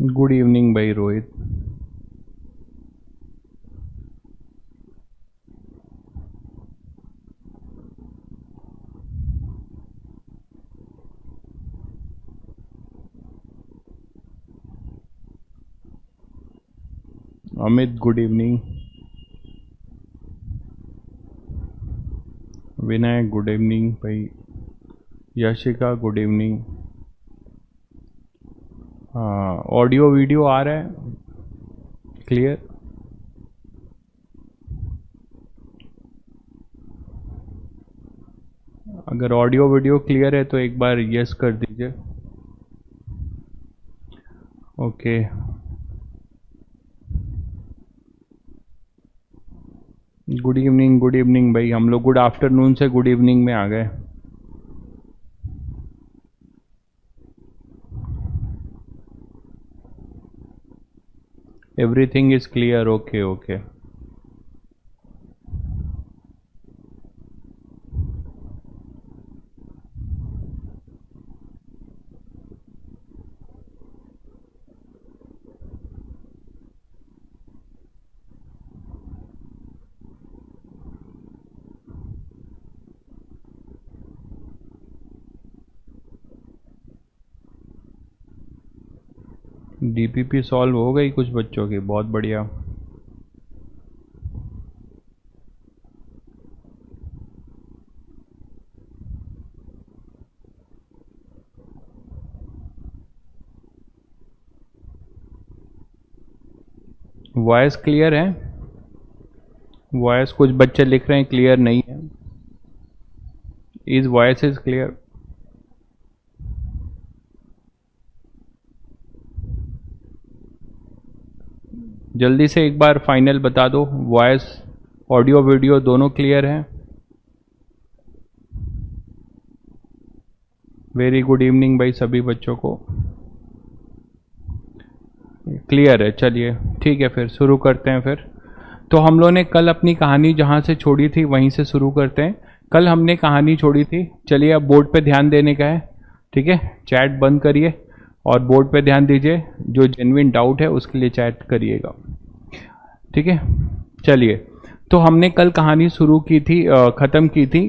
Good evening भाई Rohit. Amit good evening. Vinayak good evening भाई। Yashika good evening. हाँ, ऑडियो वीडियो आ रहा है क्लियर? अगर ऑडियो वीडियो क्लियर है तो एक बार यस कर दीजिए। ओके। गुड इवनिंग भाई। हम लोग गुड आफ्टरनून से गुड इवनिंग में आ गए। Everything is clear. Okay okay. DPP solve हो गई कुछ बच्चों की, बहुत बढ़िया। वॉइस क्लियर है? वॉइस कुछ बच्चे लिख रहे हैं क्लियर नहीं है। Is voice is clear? जल्दी से एक बार फाइनल बता दो। वॉइस ऑडियो वीडियो दोनों क्लियर है? वेरी गुड इवनिंग भाई सभी बच्चों को। क्लियर है, चलिए ठीक है, फिर शुरू करते हैं। फिर तो हम लोगों ने कल अपनी कहानी जहाँ से छोड़ी थी वहीं से शुरू करते हैं। कल हमने कहानी छोड़ी थी, चलिए अब बोर्ड पे ध्यान देने का है। ठीक है, चैट बंद करिए और बोर्ड पे ध्यान दीजिए। जो जेन्युइन डाउट है उसके लिए चैट करिएगा। ठीक है, चलिए। तो हमने कल कहानी शुरू की थी, ख़त्म की थी,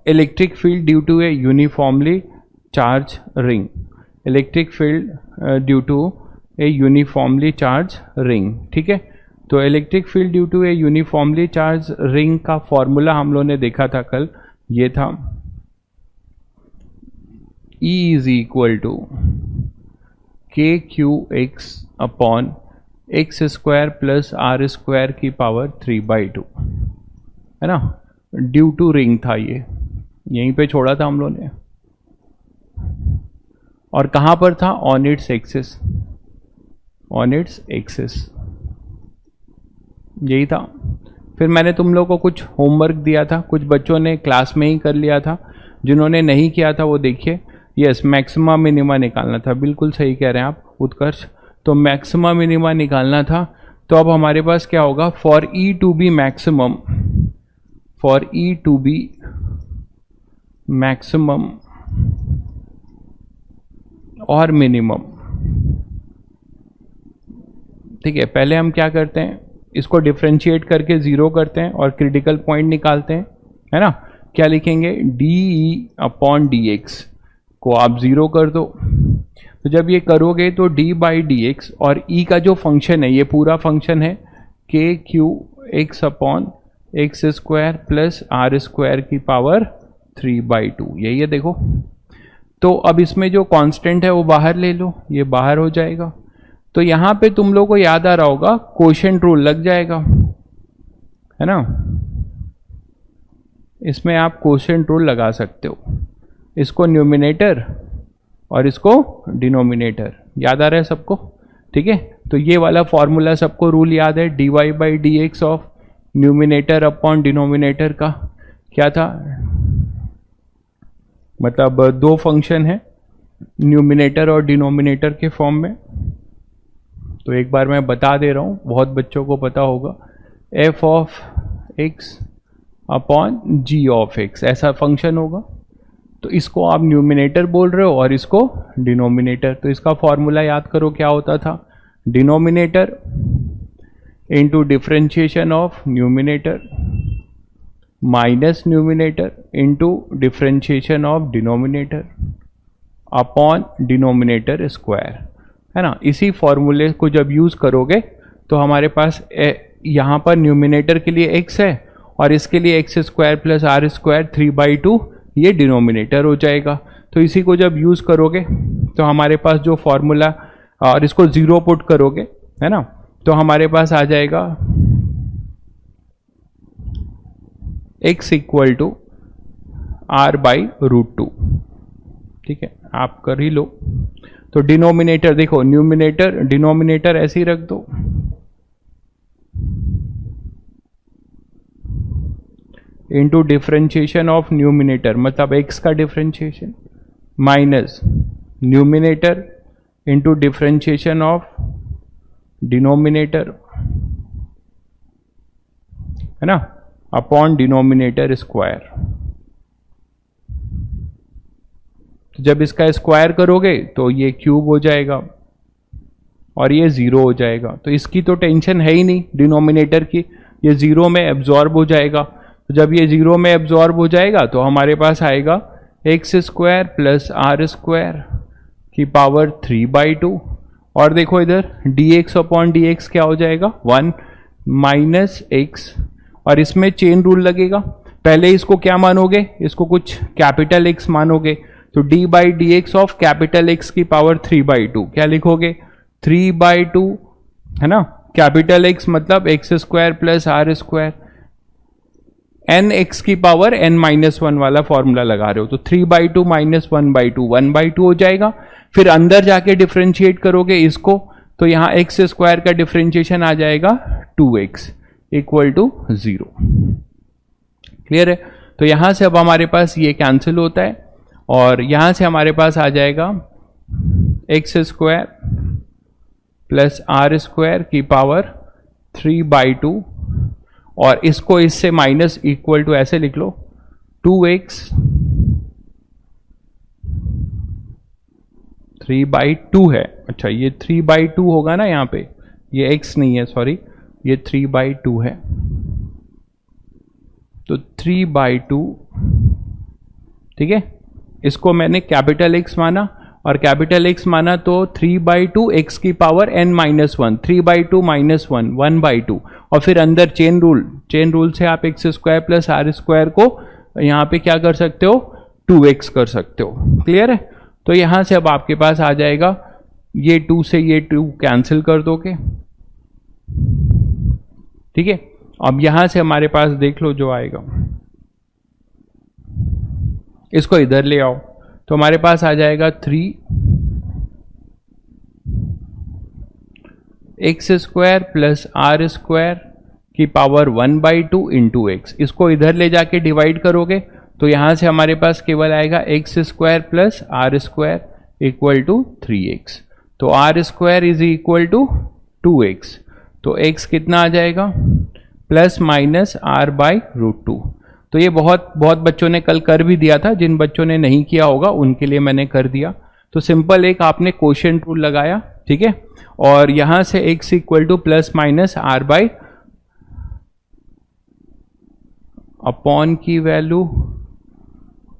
electric field due to a uniformly charge ring. Electric field due to a uniformly charge ring. ठीक है, तो electric field due to a uniformly charge ring का फॉर्मूला हम लोगों ने देखा था कल। ये था E is equal to k q x upon x square plus r square की पावर 3/2, है ना। ड्यू टू रिंग था ये, यहीं पे छोड़ा था हम लोगों ने। और कहाँ पर था? On its axis. On its axis, यही था। फिर मैंने तुम लोगों को कुछ होमवर्क दिया था, कुछ बच्चों ने क्लास में ही कर लिया था, जिन्होंने नहीं किया था वो देखिए। यस, मैक्सिमा मिनिमा निकालना था, बिल्कुल सही कह रहे हैं आप उत्कर्ष। तो मैक्सिमा मिनिमा निकालना था। तो अब हमारे पास क्या होगा? For E to be maximum, for E to be maximum और मिनिमम। ठीक है, पहले हम क्या करते हैं, इसको डिफ्रेंशिएट करके जीरो करते हैं और क्रिटिकल पॉइंट निकालते हैं, है ना। क्या लिखेंगे? D E upon D x को आप जीरो कर दो। तो जब ये करोगे तो डी बाई डी एक्स और ई का जो फंक्शन है, ये पूरा फंक्शन है k q x upon x square plus r square की पावर 3/2, यही है देखो। तो अब इसमें जो कांस्टेंट है वो बाहर ले लो, ये बाहर हो जाएगा। तो यहां पे तुम लोग को याद आ रहा होगा, कोशेंट रूल लग जाएगा, है ना। इसमें आप कोशेंट रूल लगा सकते हो, इसको न्यूमिनेटर और इसको डिनोमिनेटर। याद आ रहा है सबको? ठीक है, तो ये वाला फॉर्मूला सबको रूल याद है। D y by d x of numerator upon denominator का क्या था? मतलब दो फंक्शन है न्यूमिनेटर और डिनोमिनेटर के फॉर्म में। तो एक बार मैं बता दे रहा हूँ, बहुत बच्चों को पता होगा। F of x upon g of x, ऐसा फंक्शन होगा। तो इसको आप न्यूमिनेटर बोल रहे हो और इसको डिनोमिनेटर। तो इसका फॉर्मूला याद करो क्या होता था, denominator into differentiation of numerator minus numerator into differentiation of denominator upon denominator square, है ना। इसी फॉर्मूले को जब यूज करोगे तो हमारे पास यहाँ पर न्यूमिनेटर के लिए x है और इसके लिए x square plus r square 3/2 ये डिनोमिनेटर हो जाएगा। तो इसी को जब यूज करोगे तो हमारे पास जो फॉर्मूला, और इसको 0 पुट करोगे, है ना, तो हमारे पास आ जाएगा x इक्वल टू r/√2। ठीक है, आप कर ही लो। तो डिनोमिनेटर देखो, न्यूमिनेटर डिनोमिनेटर ऐसे ही रख दो, इंटू डिफरेंशिएशन ऑफ न्यूमिनेटर मतलब x का differentiation minus numerator into differentiation of denominator, है ना, अपॉन डिनोमिनेटर स्क्वायर। जब इसका स्क्वायर करोगे तो ये क्यूब हो जाएगा और ये 0 हो जाएगा। तो इसकी तो टेंशन है ही नहीं डिनोमिनेटर की, ये 0 में एब्जॉर्ब हो जाएगा। तो जब ये 0 में एब्जॉर्ब हो जाएगा तो हमारे पास आएगा x square plus r square की पावर 3/2। और देखो इधर dx अपॉन dx क्या हो जाएगा, 1 माइनस एक्स, और इसमें चेन रूल लगेगा। पहले इसको क्या मानोगे, इसको कुछ कैपिटल एक्स मानोगे, तो d/dx ऑफ कैपिटल एक्स की पावर 3/2 क्या लिखोगे, 3/2, है ना। कैपिटल एक्स मतलब x square plus r square, n x की पावर n-1 वाला फॉर्मूला लगा रहे हो, तो 3/2 माइनस 1/2 1/2 हो जाएगा। फिर अंदर जाके डिफरेंशिएट करोगे इसको, तो यहाँ एक्स स्क्वायर का डिफरेंशिएशन आ जाएगा 2x इक्वल टू 0। क्लियर है। तो यहां से अब हमारे पास ये कैंसिल होता है और यहां से हमारे पास आ जाएगा x square plus r square की पावर 3/2, और इसको इससे माइनस इक्वल टू ऐसे लिख लो 2x 3/2 है। अच्छा, ये 3/2 होगा ना, यहाँ पे ये x नहीं है, सॉरी, ये 3/2 है। तो 3/2, ठीक है, इसको मैंने कैपिटल X माना, और कैपिटल X माना तो 3/2 x की पावर n-1, 3/2 माइनस 1 1/2, और फिर अंदर चेन रूल से आप x square plus r square को यहाँ पे क्या कर सकते हो, 2x कर सकते हो। क्लियर है। तो यहां से अब आपके पास आ जाएगा, ये 2 से ये 2 कैंसिल कर दोगे, ठीक है। अब यहां से हमारे पास देख लो जो आएगा, इसको इधर ले आओ, तो हमारे पास आ जाएगा 3x square plus r square की पावर 1/2 इंटू एक्स। इसको इधर ले जाके डिवाइड करोगे तो यहां से हमारे पास केवल आएगा x square plus r square equal to 3x। तो r square is equal to 2x, तो x कितना आ जाएगा, प्लस माइनस r/√2। तो ये बहुत बच्चों ने कल कर भी दिया था, जिन बच्चों ने नहीं किया होगा उनके लिए मैंने कर दिया। तो सिंपल एक आपने कोशेंट रूल लगाया, ठीक है, और यहां से x equal two plus minus r/ upon की वैल्यू,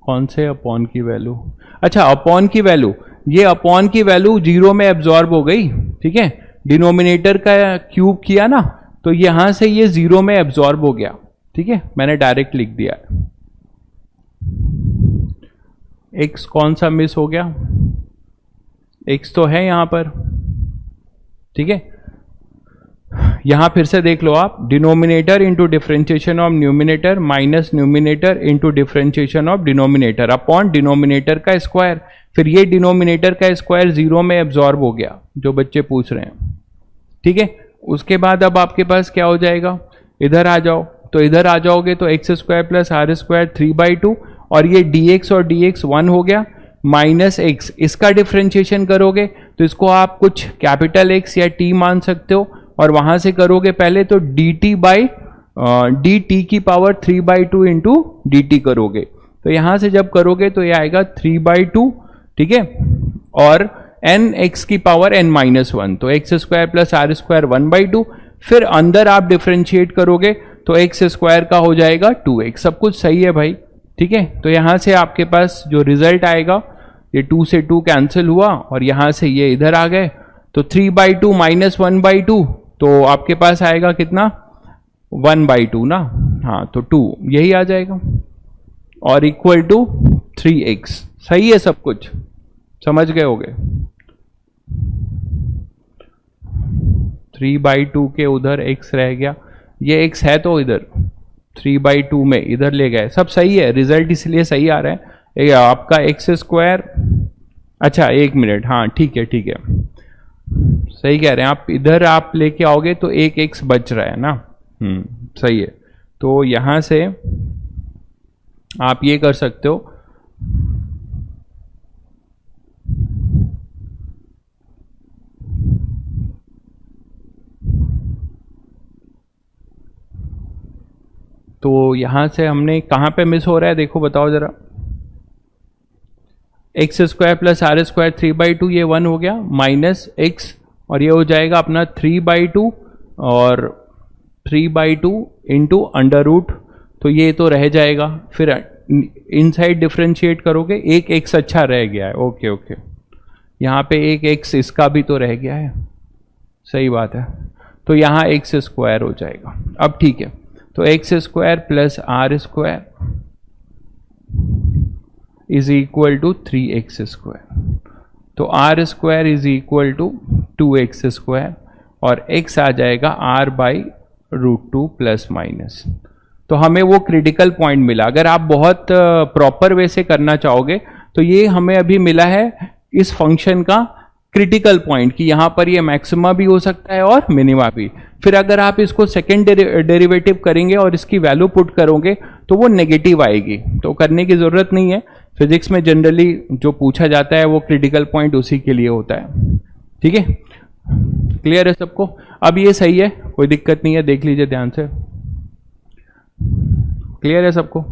कौन से अपॉन की वैल्यू, अच्छा अपॉन की वैल्यू, ये अपॉन की वैल्यू 0 में एब्जॉर्ब हो गई, ठीक है, डिनोमिनेटर का क्यूब किया ना, तो यहां से ये 0 में एब्जॉर्ब हो गया, ठीक है, मैंने डायरेक्ट लिख दिया। x कौन सा मिस हो गया, x तो है यहां पर, ठीक है। यहां फिर से देख लो आप, denominator into differentiation of numerator minus numerator into differentiation of denominator upon denominator का स्क्वायर। फिर ये डिनोमिनेटर का स्क्वायर 0 में एब्जॉर्ब हो गया, जो बच्चे पूछ रहे हैं, ठीक है। उसके बाद अब आपके पास क्या हो जाएगा, इधर आ जाओ, तो इधर आ जाओगे तो x square plus r square 3/2, और ये dx और dx 1 हो गया, माइनस एक्स, इसका डिफरेंशिएशन करोगे तो इसको आप कुछ कैपिटल एक्स या t मान सकते हो, और वहां से करोगे पहले तो dt की पावर 3/2 इंटू dt करोगे, तो यहां से जब करोगे तो ये आएगा 3/2, ठीक है, और n x की पावर n-1, तो x square plus r square 1/2। फिर अंदर आप डिफ्रेंशिएट करोगे तो एक्स स्क्वायर का हो जाएगा 2x। सब कुछ सही है भाई, ठीक है। तो यहां से आपके पास जो रिजल्ट आएगा, ये 2 से 2 कैंसिल हुआ और यहां से ये इधर आ गए, तो 3/2 माइनस 1/2, तो आपके पास आएगा कितना, 1/2 ना, हाँ, तो 2 यही आ जाएगा, और इक्वल टू 3x। सही है, सब कुछ समझ गए होगे। 3/2 के उधर x रह गया, ये x है तो इधर 3/2 में इधर ले गए, सब सही है, रिजल्ट इसलिए सही आ रहा है। ये आपका एक्स स्क्वायर, अच्छा 1 मिनट, हाँ ठीक है ठीक है, सही कह रहे हैं आप, इधर आप लेके आओगे तो एक x बच रहा है ना, सही है। तो यहां से आप ये कर सकते हो, तो यहां से हमने कहां पे मिस हो रहा है, देखो बताओ जरा। X square plus r square 3/2, ये 1 हो गया, माइनस एक्स, और ये हो जाएगा अपना 3/2, और 3/2 इंटू अंडर रूट, तो ये तो रह जाएगा। फिर इनसाइड डिफ्रेंशिएट करोगे, एक एक्स अच्छा रह गया है, ओके ओके, यहाँ पे एक एक्स इसका भी तो रह गया है, सही बात है, तो यहाँ एक्स स्क्वायर हो जाएगा। अब ठीक है, तो x square plus r square is equal to 3x square, तो r square is equal to 2x square, और x आ जाएगा r/√2 प्लस माइनस। तो हमें वो क्रिटिकल पॉइंट मिला। अगर आप बहुत प्रॉपर वे से करना चाहोगे तो ये हमें अभी मिला है इस फंक्शन का क्रिटिकल पॉइंट, कि यहां पर ये मैक्सिमा भी हो सकता है और मिनिमा भी। फिर अगर आप इसको सेकेंड डेरिवेटिव करेंगे और इसकी वैल्यू पुट करोगे तो वो नेगेटिव आएगी, तो करने की जरूरत नहीं है। फिजिक्स में जनरली जो पूछा जाता है वो क्रिटिकल पॉइंट उसी के लिए होता है, ठीक है। क्लियर है सबको? अब ये सही है, कोई दिक्कत नहीं है, देख लीजिए ध्यान से। क्लियर है सबको?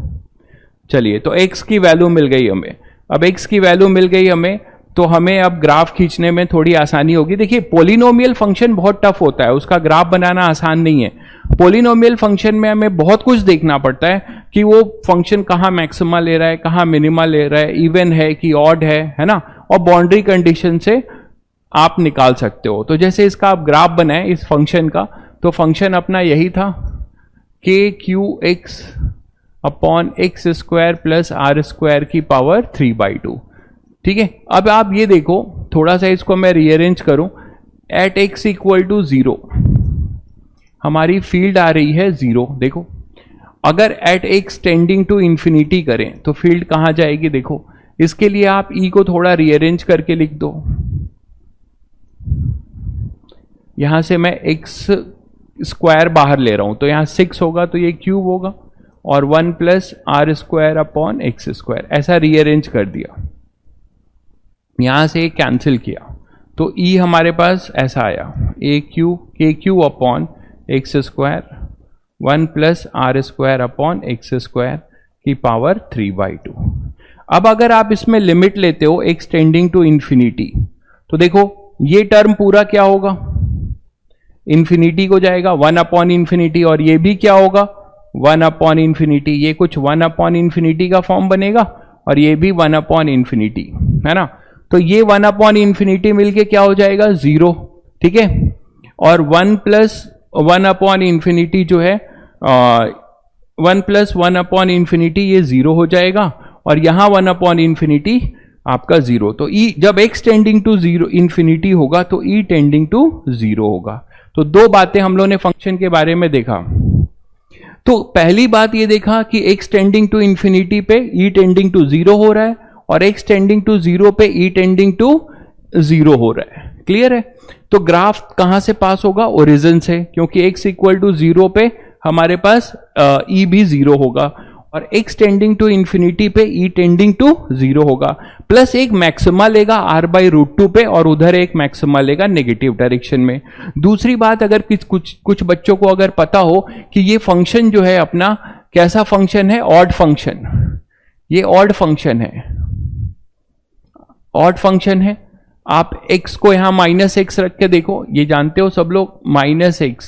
चलिए, तो x की वैल्यू मिल गई हमें। अब x की वैल्यू मिल गई हमें, तो हमें अब ग्राफ खींचने में थोड़ी आसानी होगी। देखिए, पोलिनोमियल फंक्शन बहुत टफ होता है, उसका ग्राफ बनाना आसान नहीं है। पोलिनोमियल फंक्शन में हमें बहुत कुछ देखना पड़ता है कि वो फंक्शन कहाँ मैक्सिमा ले रहा है, कहाँ मिनिमा ले रहा है, इवन है कि ऑड है ना, और बाउंड्री कंडीशन से आप निकाल सकते हो। तो जैसे इसका आप ग्राफ बनाए इस फंक्शन का, तो फंक्शन अपना यही था, kqx upon x square plus r square की पावर 3/2, ठीक है। अब आप ये देखो, थोड़ा सा इसको मैं रीअरेंज करूं, एट x इक्वल टू 0 हमारी फील्ड आ रही है 0। देखो, अगर at x tending to infinity करें तो फील्ड कहां जाएगी, देखो। इसके लिए आप e को थोड़ा रीअरेंज करके लिख दो। यहां से मैं x स्क्वायर बाहर ले रहा हूं, तो यहां 6 होगा, तो ये क्यूब होगा, और 1 plus r square upon x square, ऐसा रीअरेंज कर दिया। यहां से कैंसिल किया, तो e हमारे पास ऐसा आया, k q upon x square 1 plus r square upon x square की पावर 3/2। अब अगर आप इसमें लिमिट लेते हो x टेंडिंग टू इंफिनिटी, तो देखो ये टर्म पूरा क्या होगा, इंफिनिटी को जाएगा 1 अपॉन इंफिनिटी, और ये भी क्या होगा 1 अपॉन इंफिनिटी, ये कुछ 1 अपॉन इंफिनिटी का फॉर्म बनेगा, और ये भी 1 अपॉन इंफिनिटी, है ना। तो ये 1 अपॉन इंफिनिटी मिलके क्या हो जाएगा 0, ठीक है। और 1 प्लस 1 अपॉन इंफिनिटी जो है 1 प्लस 1 अपॉन इंफिनिटी, ये 0 हो जाएगा, और यहां 1 अपॉन इंफिनिटी आपका 0। तो e जब x टेंडिंग टू 0 इंफिनिटी होगा तो e टेंडिंग टू 0 होगा। तो दो बातें हम लोगों ने फंक्शन के बारे में देखा। तो पहली बात ये देखा कि x टेंडिंग टू इंफिनिटी पे e टेंडिंग टू 0 हो रहा है, और x टेंडिंग टू 0 पे e टेंडिंग टू 0 हो रहा है। क्लियर है? तो ग्राफ कहां से पास होगा, ओरिजिन से, क्योंकि x इक्वल टू 0 पे हमारे पास e भी 0 होगा, और x टेंडिंग टू इंफिनिटी पे e टेंडिंग टू 0 होगा, प्लस एक मैक्सिमा लेगा r/√2 पे, और उधर एक मैक्सिमा लेगा नेगेटिव डायरेक्शन में। दूसरी बात, अगर कुछ बच्चों को अगर पता हो कि ये फंक्शन जो है अपना कैसा फंक्शन है, ऑड फंक्शन, ये ऑड फंक्शन है, ऑड फंक्शन है। आप x को यहां -x रख के देखो, ये जानते हो सब लोग, -x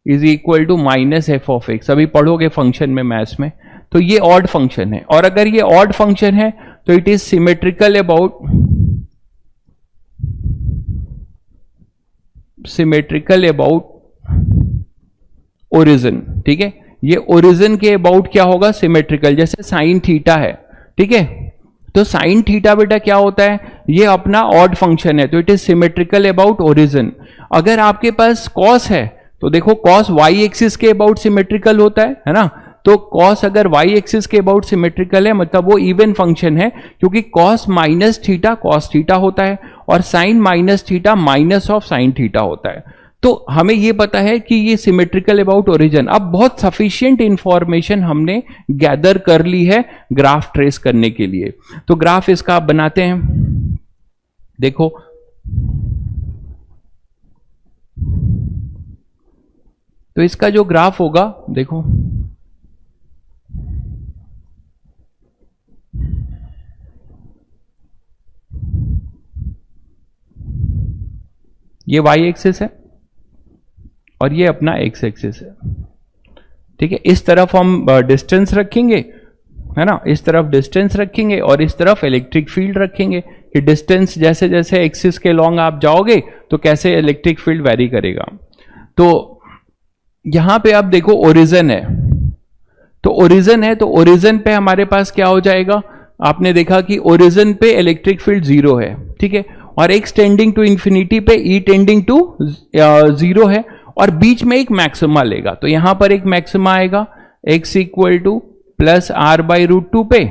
is equal to -f(x), अभी पढ़ोगे फंक्शन में, मैथ्स में। तो ये ऑड फंक्शन है, और अगर ये ऑड फंक्शन है तो it is symmetrical about origin. ठीक है, ये ओरिजिन के अबाउट क्या होगा, सिमेट्रिकल। जैसे साइन थीटा है, ठीक है, तो साइन थीटा बेटा क्या होता है, ये अपना ऑड फंक्शन है, तो it is symmetrical about origin. अगर आपके पास कॉस है तो देखो कॉस वाई एक्सिस के अबाउट सिमेट्रिकल होता है ना। तो कॉस अगर वाई एक्सिस के अबाउट सिमेट्रिकल है मतलब वो इवन फंक्शन है, क्योंकि cos minus theta cos theta होता है और sine minus theta minus of sine theta होता है। तो हमें ये पता है कि ये सिमेट्रिकल अबाउट ओरिजिन। अब बहुत सफिशिएंट इंफॉर्मेशन हमने गैदर कर ली है ग्राफ ट्रेस करने के लिए। तो ग्राफ इसका आप बनाते हैं, देखो तो इसका जो ग्राफ होगा, देखो ये y एक्सिस है और ये अपना x एक्सिस है। ठीक है, इस तरफ हम डिस्टेंस रखेंगे, है ना, इस तरफ डिस्टेंस रखेंगे और इस तरफ इलेक्ट्रिक फील्ड रखेंगे कि डिस्टेंस जैसे जैसे एक्सिस के लॉन्ग आप जाओगे तो कैसे इलेक्ट्रिक फील्ड वेरी करेगा। तो यहां पे आप देखो ओरिजिन है, तो ओरिजिन है, तो ओरिजिन पे हमारे पास क्या हो जाएगा, आपने देखा कि ओरिजिन पे इलेक्ट्रिक फील्ड 0 है। ठीक है, और x टेंडिंग टू इंफिनिटी पे E टेंडिंग टू 0 है, और बीच में एक मैक्सिमा लेगा। तो यहां पर एक मैक्सिमा आएगा x equal two plus r/√2 पे,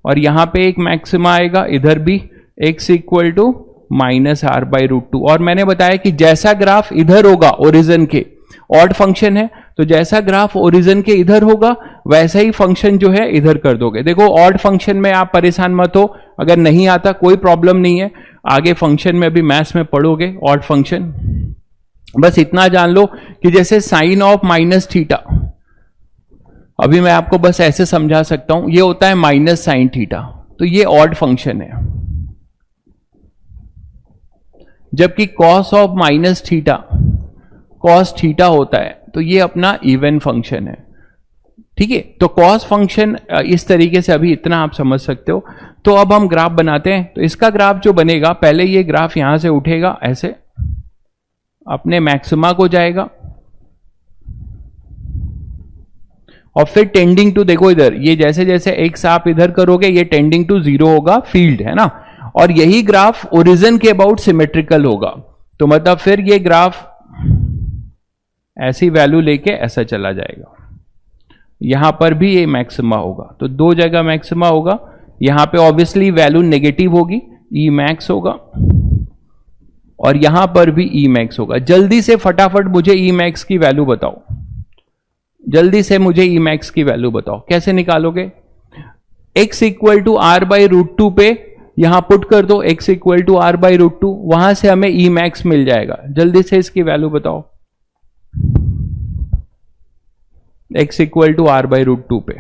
और यहां पे एक मैक्सिमा आएगा इधर भी x equal to minus r/√2। और मैंने बताया कि जैसा ग्राफ इधर होगा ओरिजिन के, ऑड फंक्शन है तो जैसा ग्राफ ओरिजिन के इधर होगा वैसा ही फंक्शन जो है इधर कर दोगे। देखो ऑड फंक्शन में आप परेशान मत हो, अगर नहीं आता कोई प्रॉब्लम नहीं है, आगे फंक्शन में अभी मैथ्स में पढ़ोगे ऑड फंक्शन। बस इतना जान लो कि जैसे साइन ऑफ माइनस थीटा, अभी मैं आपको बस ऐसे समझा सकता हूं, ये होता है माइनस साइन थीटा, तो ये ऑड फंक्शन है। जबकि cos of minus theta cos theta होता है, तो ये अपना इवन फंक्शन है। ठीक है, तो कॉस फंक्शन इस तरीके से, अभी इतना आप समझ सकते हो। तो अब हम ग्राफ बनाते हैं। तो इसका ग्राफ जो बनेगा, पहले ये ग्राफ यहां से उठेगा ऐसे, अपने मैक्सिमा को जाएगा और फिर टेंडिंग टू, देखो इधर ये जैसे जैसे एक्स आप इधर करोगे ये टेंडिंग टू 0 होगा, फील्ड है ना, और यही ग्राफ ओरिजिन के अबाउट सिमेट्रिकल होगा। तो मतलब फिर ये ग्राफ ऐसी वैल्यू लेके ऐसा चला जाएगा, यहां पर भी ये मैक्सिमा होगा, तो दो जगह मैक्सिमा होगा। यहां पे ऑब्वियसली वैल्यू नेगेटिव होगी, ई मैक्स होगा, और यहां पर भी ई मैक्स होगा। जल्दी से फटाफट मुझे ई मैक्स की वैल्यू बताओ, जल्दी से मुझे ई मैक्स की वैल्यू बताओ, कैसे निकालोगे। x इक्वल टू r/√2 पे यहां पुट कर दो, x इक्वल टू r/√2, वहां से हमें ई मैक्स मिल जाएगा। जल्दी से इसकी वैल्यू बताओ, x इक्वल टू r/√2 पे।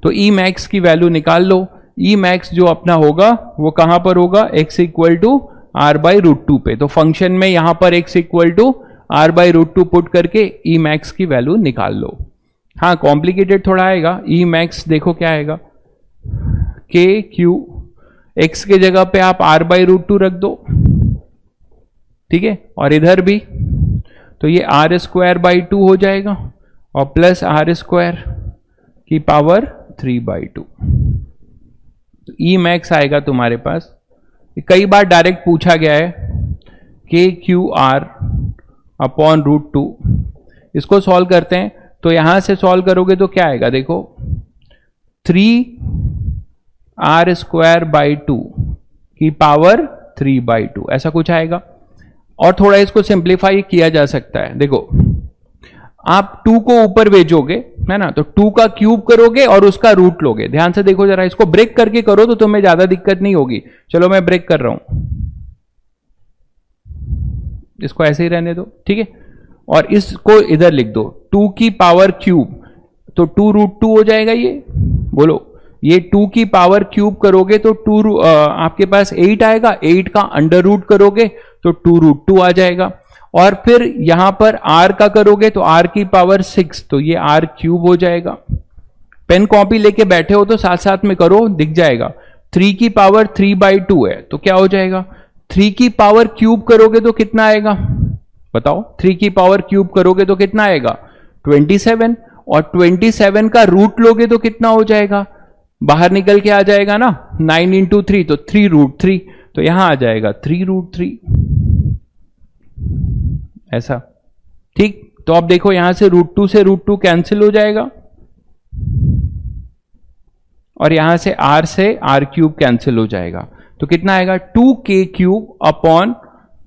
तो ई मैक्स की वैल्यू निकाल लो। ई मैक्स जो अपना होगा वो कहां पर होगा, x इक्वल टू r/√2 पे। तो फंक्शन में यहां पर x equal to r/√2 put करके ई मैक्स की वैल्यू निकाल लो। हाँ, कॉम्प्लिकेटेड थोड़ा आएगा। ई मैक्स देखो क्या आएगा, KQ, x के जगह पे आप r/√2 रख दो, ठीक है, और इधर भी तो ये r²/2 हो जाएगा और प्लस r² की पावर 3/2। ई मैक्स आएगा तुम्हारे पास। कई बार डायरेक्ट पूछा गया है, KQR/√2। इसको सॉल्व करते हैं, तो यहां से सॉल्व करोगे तो क्या आएगा, देखो 3r²/2 की पावर 3/2, ऐसा कुछ आएगा। और थोड़ा इसको सिंप्लीफाई किया जा सकता है। देखो आप 2 को ऊपर भेजोगे, है ना, तो 2 का क्यूब करोगे और उसका रूट लोगे। ध्यान से देखो जरा, इसको ब्रेक करके करो तो तुम्हें ज्यादा दिक्कत नहीं होगी। चलो मैं ब्रेक कर रहा हूं, इसको ऐसे ही रहने दो, ठीक है, और इसको इधर लिख दो 2 की पावर क्यूब, तो 2√2 हो जाएगा ये। बोलो ये 2 की पावर क्यूब करोगे तो 2 आपके पास 8 आएगा, 8 का अंडर रूट करोगे तो 2√2 आ जाएगा। और फिर यहां पर r का करोगे तो r की पावर 6, तो ये r क्यूब हो जाएगा। पेन कॉपी लेके बैठे हो तो साथ साथ में करो, दिख जाएगा। 3 की पावर 3/2 है तो क्या हो जाएगा, 3 की पावर क्यूब करोगे तो कितना आएगा बताओ, 3 की पावर क्यूब करोगे तो कितना आएगा 27, और 27 का रूट लोगे तो कितना हो जाएगा, बाहर निकल के आ जाएगा ना, 9 इंटू 3 तो 3√3, तो यहां आ जाएगा 3√3 ऐसा। ठीक, तो अब देखो यहां से √2 से √2 कैंसिल हो जाएगा, और यहां से r से r क्यूब कैंसिल हो जाएगा, तो कितना आएगा 2k³ अपॉन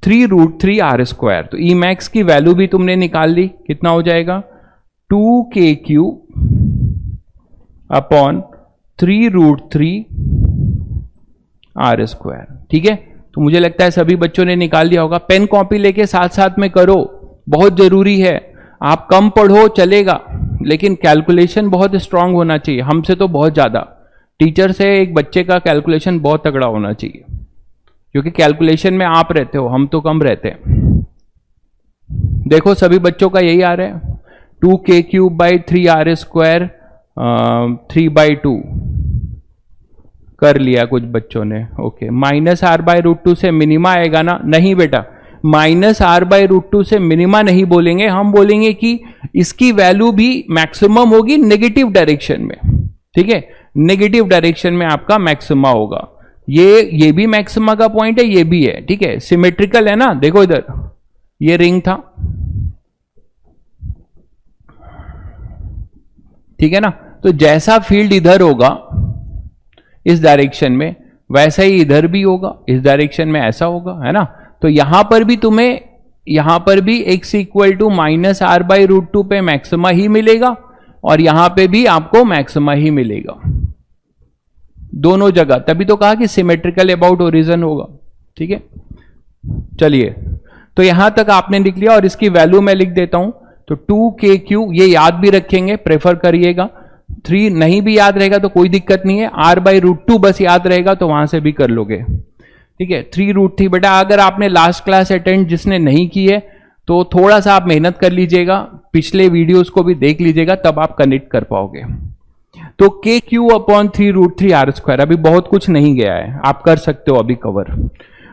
3√3r²। तो ई मैक्स की वैल्यू भी तुमने निकाल ली, कितना हो जाएगा 2k³ अपॉन 3√3r²। ठीक है, तो मुझे लगता है सभी बच्चों ने निकाल लिया होगा। पेन कॉपी लेके साथ साथ में करो, बहुत जरूरी है। आप कम पढ़ो चलेगा, लेकिन कैलकुलेशन बहुत स्ट्रांग होना चाहिए, हमसे तो बहुत ज्यादा। टीचर से एक बच्चे का कैलकुलेशन बहुत तगड़ा होना चाहिए, क्योंकि कैलकुलेशन में आप रहते हो, हम तो कम रहते हैं। देखो सभी बच्चों का यही आ रहा है, 2k³/3r² 3/2 कर लिया कुछ बच्चों ने। ओके, -r/√2 से मिनिमा आएगा ना, नहीं बेटा, -r/√2 से मिनिमा नहीं बोलेंगे, हम बोलेंगे कि इसकी वैल्यू भी मैक्सिमम होगी नेगेटिव डायरेक्शन में। ठीक है, नेगेटिव डायरेक्शन में आपका मैक्सिमा होगा। ये भी मैक्सिमा का पॉइंट है, ये भी है। ठीक है, सिमेट्रिकल है ना, देखो इधर ये रिंग था, ठीक है ना, तो जैसा फील्ड इधर होगा इस डायरेक्शन में, वैसा ही इधर भी होगा, इस डायरेक्शन में ऐसा होगा, है ना। तो यहां पर भी तुम्हें, यहां पर भी x = -r/√2 पे मैक्सिमा ही मिलेगा, और यहां पे भी आपको मैक्सिमा ही मिलेगा, दोनों जगह। तभी तो कहा कि सिमेट्रिकल अबाउट ओरिजिन होगा। ठीक है, चलिए, तो यहां तक आपने लिख लिया, और इसकी वैल्यू मैं लिख देता हूं। तो 2k³, ये याद भी रखेंगे, प्रेफर करिएगा। 3 नहीं भी याद रहेगा तो कोई दिक्कत नहीं है, r/√2 बस याद रहेगा तो वहां से भी कर लोगे। ठीक है, 3√3। बेटा अगर आपने लास्ट क्लास अटेंड जिसने नहीं की है तो थोड़ा सा आप मेहनत कर लीजिएगा, पिछले वीडियोस को भी देख लीजिएगा, तब आप कनेक्ट कर पाओगे। तो k³ अपॉन 3√3r², अभी बहुत कुछ नहीं गया है, आप कर सकते हो अभी कवर।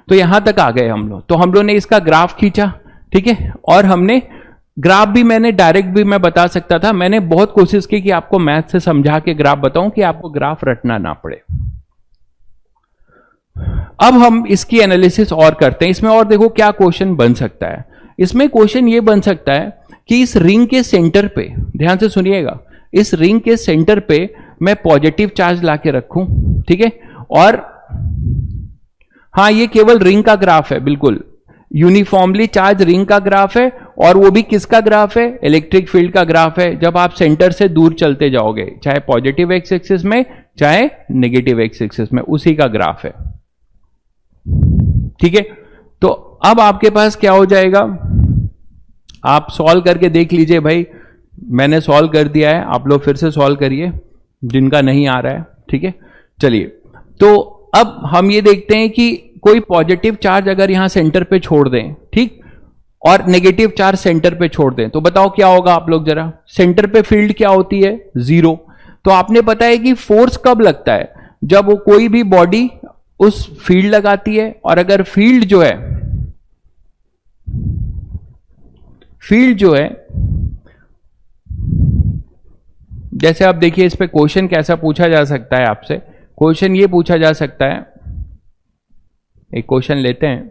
तो यहां तक आ गए हम लोग। तो हम लोग ने इसका ग्राफ खींचा, ठीक है, और हमने ग्राफ भी, मैंने डायरेक्ट भी मैं बता सकता था, मैंने बहुत कोशिश की कि आपको मैथ से समझा के ग्राफ बताऊं कि आपको ग्राफ रटना ना पड़े। अब हम इसकी एनालिसिस और करते हैं। इसमें और देखो क्या क्वेश्चन बन सकता है। इसमें क्वेश्चन ये बन सकता है कि इस रिंग के सेंटर पे, ध्यान से सुनिएगा, इस रिंग के सेंटर पे मैं पॉजिटिव चार्ज लाके रखूं, ठीक है, और हाँ, ये केवल रिंग का ग्राफ है, बिल्कुल यूनिफॉर्मली चार्ज रिंग का ग्राफ है, और वो भी किसका ग्राफ है, इलेक्ट्रिक फील्ड का ग्राफ है, जब आप सेंटर से दूर चलते जाओगे, चाहे पॉजिटिव एक्स एक्सिस में चाहे नेगेटिव एक्स एक्सिस में, उसी का ग्राफ है। ठीक है, तो अब आपके पास क्या हो जाएगा, आप सॉल्व करके देख लीजिए भाई, मैंने सॉल्व कर दिया है, आप लोग फिर से सॉल्व करिए जिनका नहीं आ रहा है। ठीक है, चलिए, तो अब हम ये देखते हैं कि कोई पॉजिटिव चार्ज अगर यहां सेंटर पे छोड़ दें, ठीक, और नेगेटिव चार्ज सेंटर पे छोड़ दें, तो बताओ क्या होगा आप लोग जरा। सेंटर पे फील्ड क्या होती है, 0। तो आपने पता है कि फोर्स कब लगता है, जब वो कोई भी बॉडी उस फील्ड लगाती है, और अगर फील्ड जो है जैसे आप देखिए, इस पे क्वेश्चन कैसा पूछा जा सकता है आपसे। क्वेश्चन ये पूछा जा सकता है, एक क्वेश्चन लेते हैं,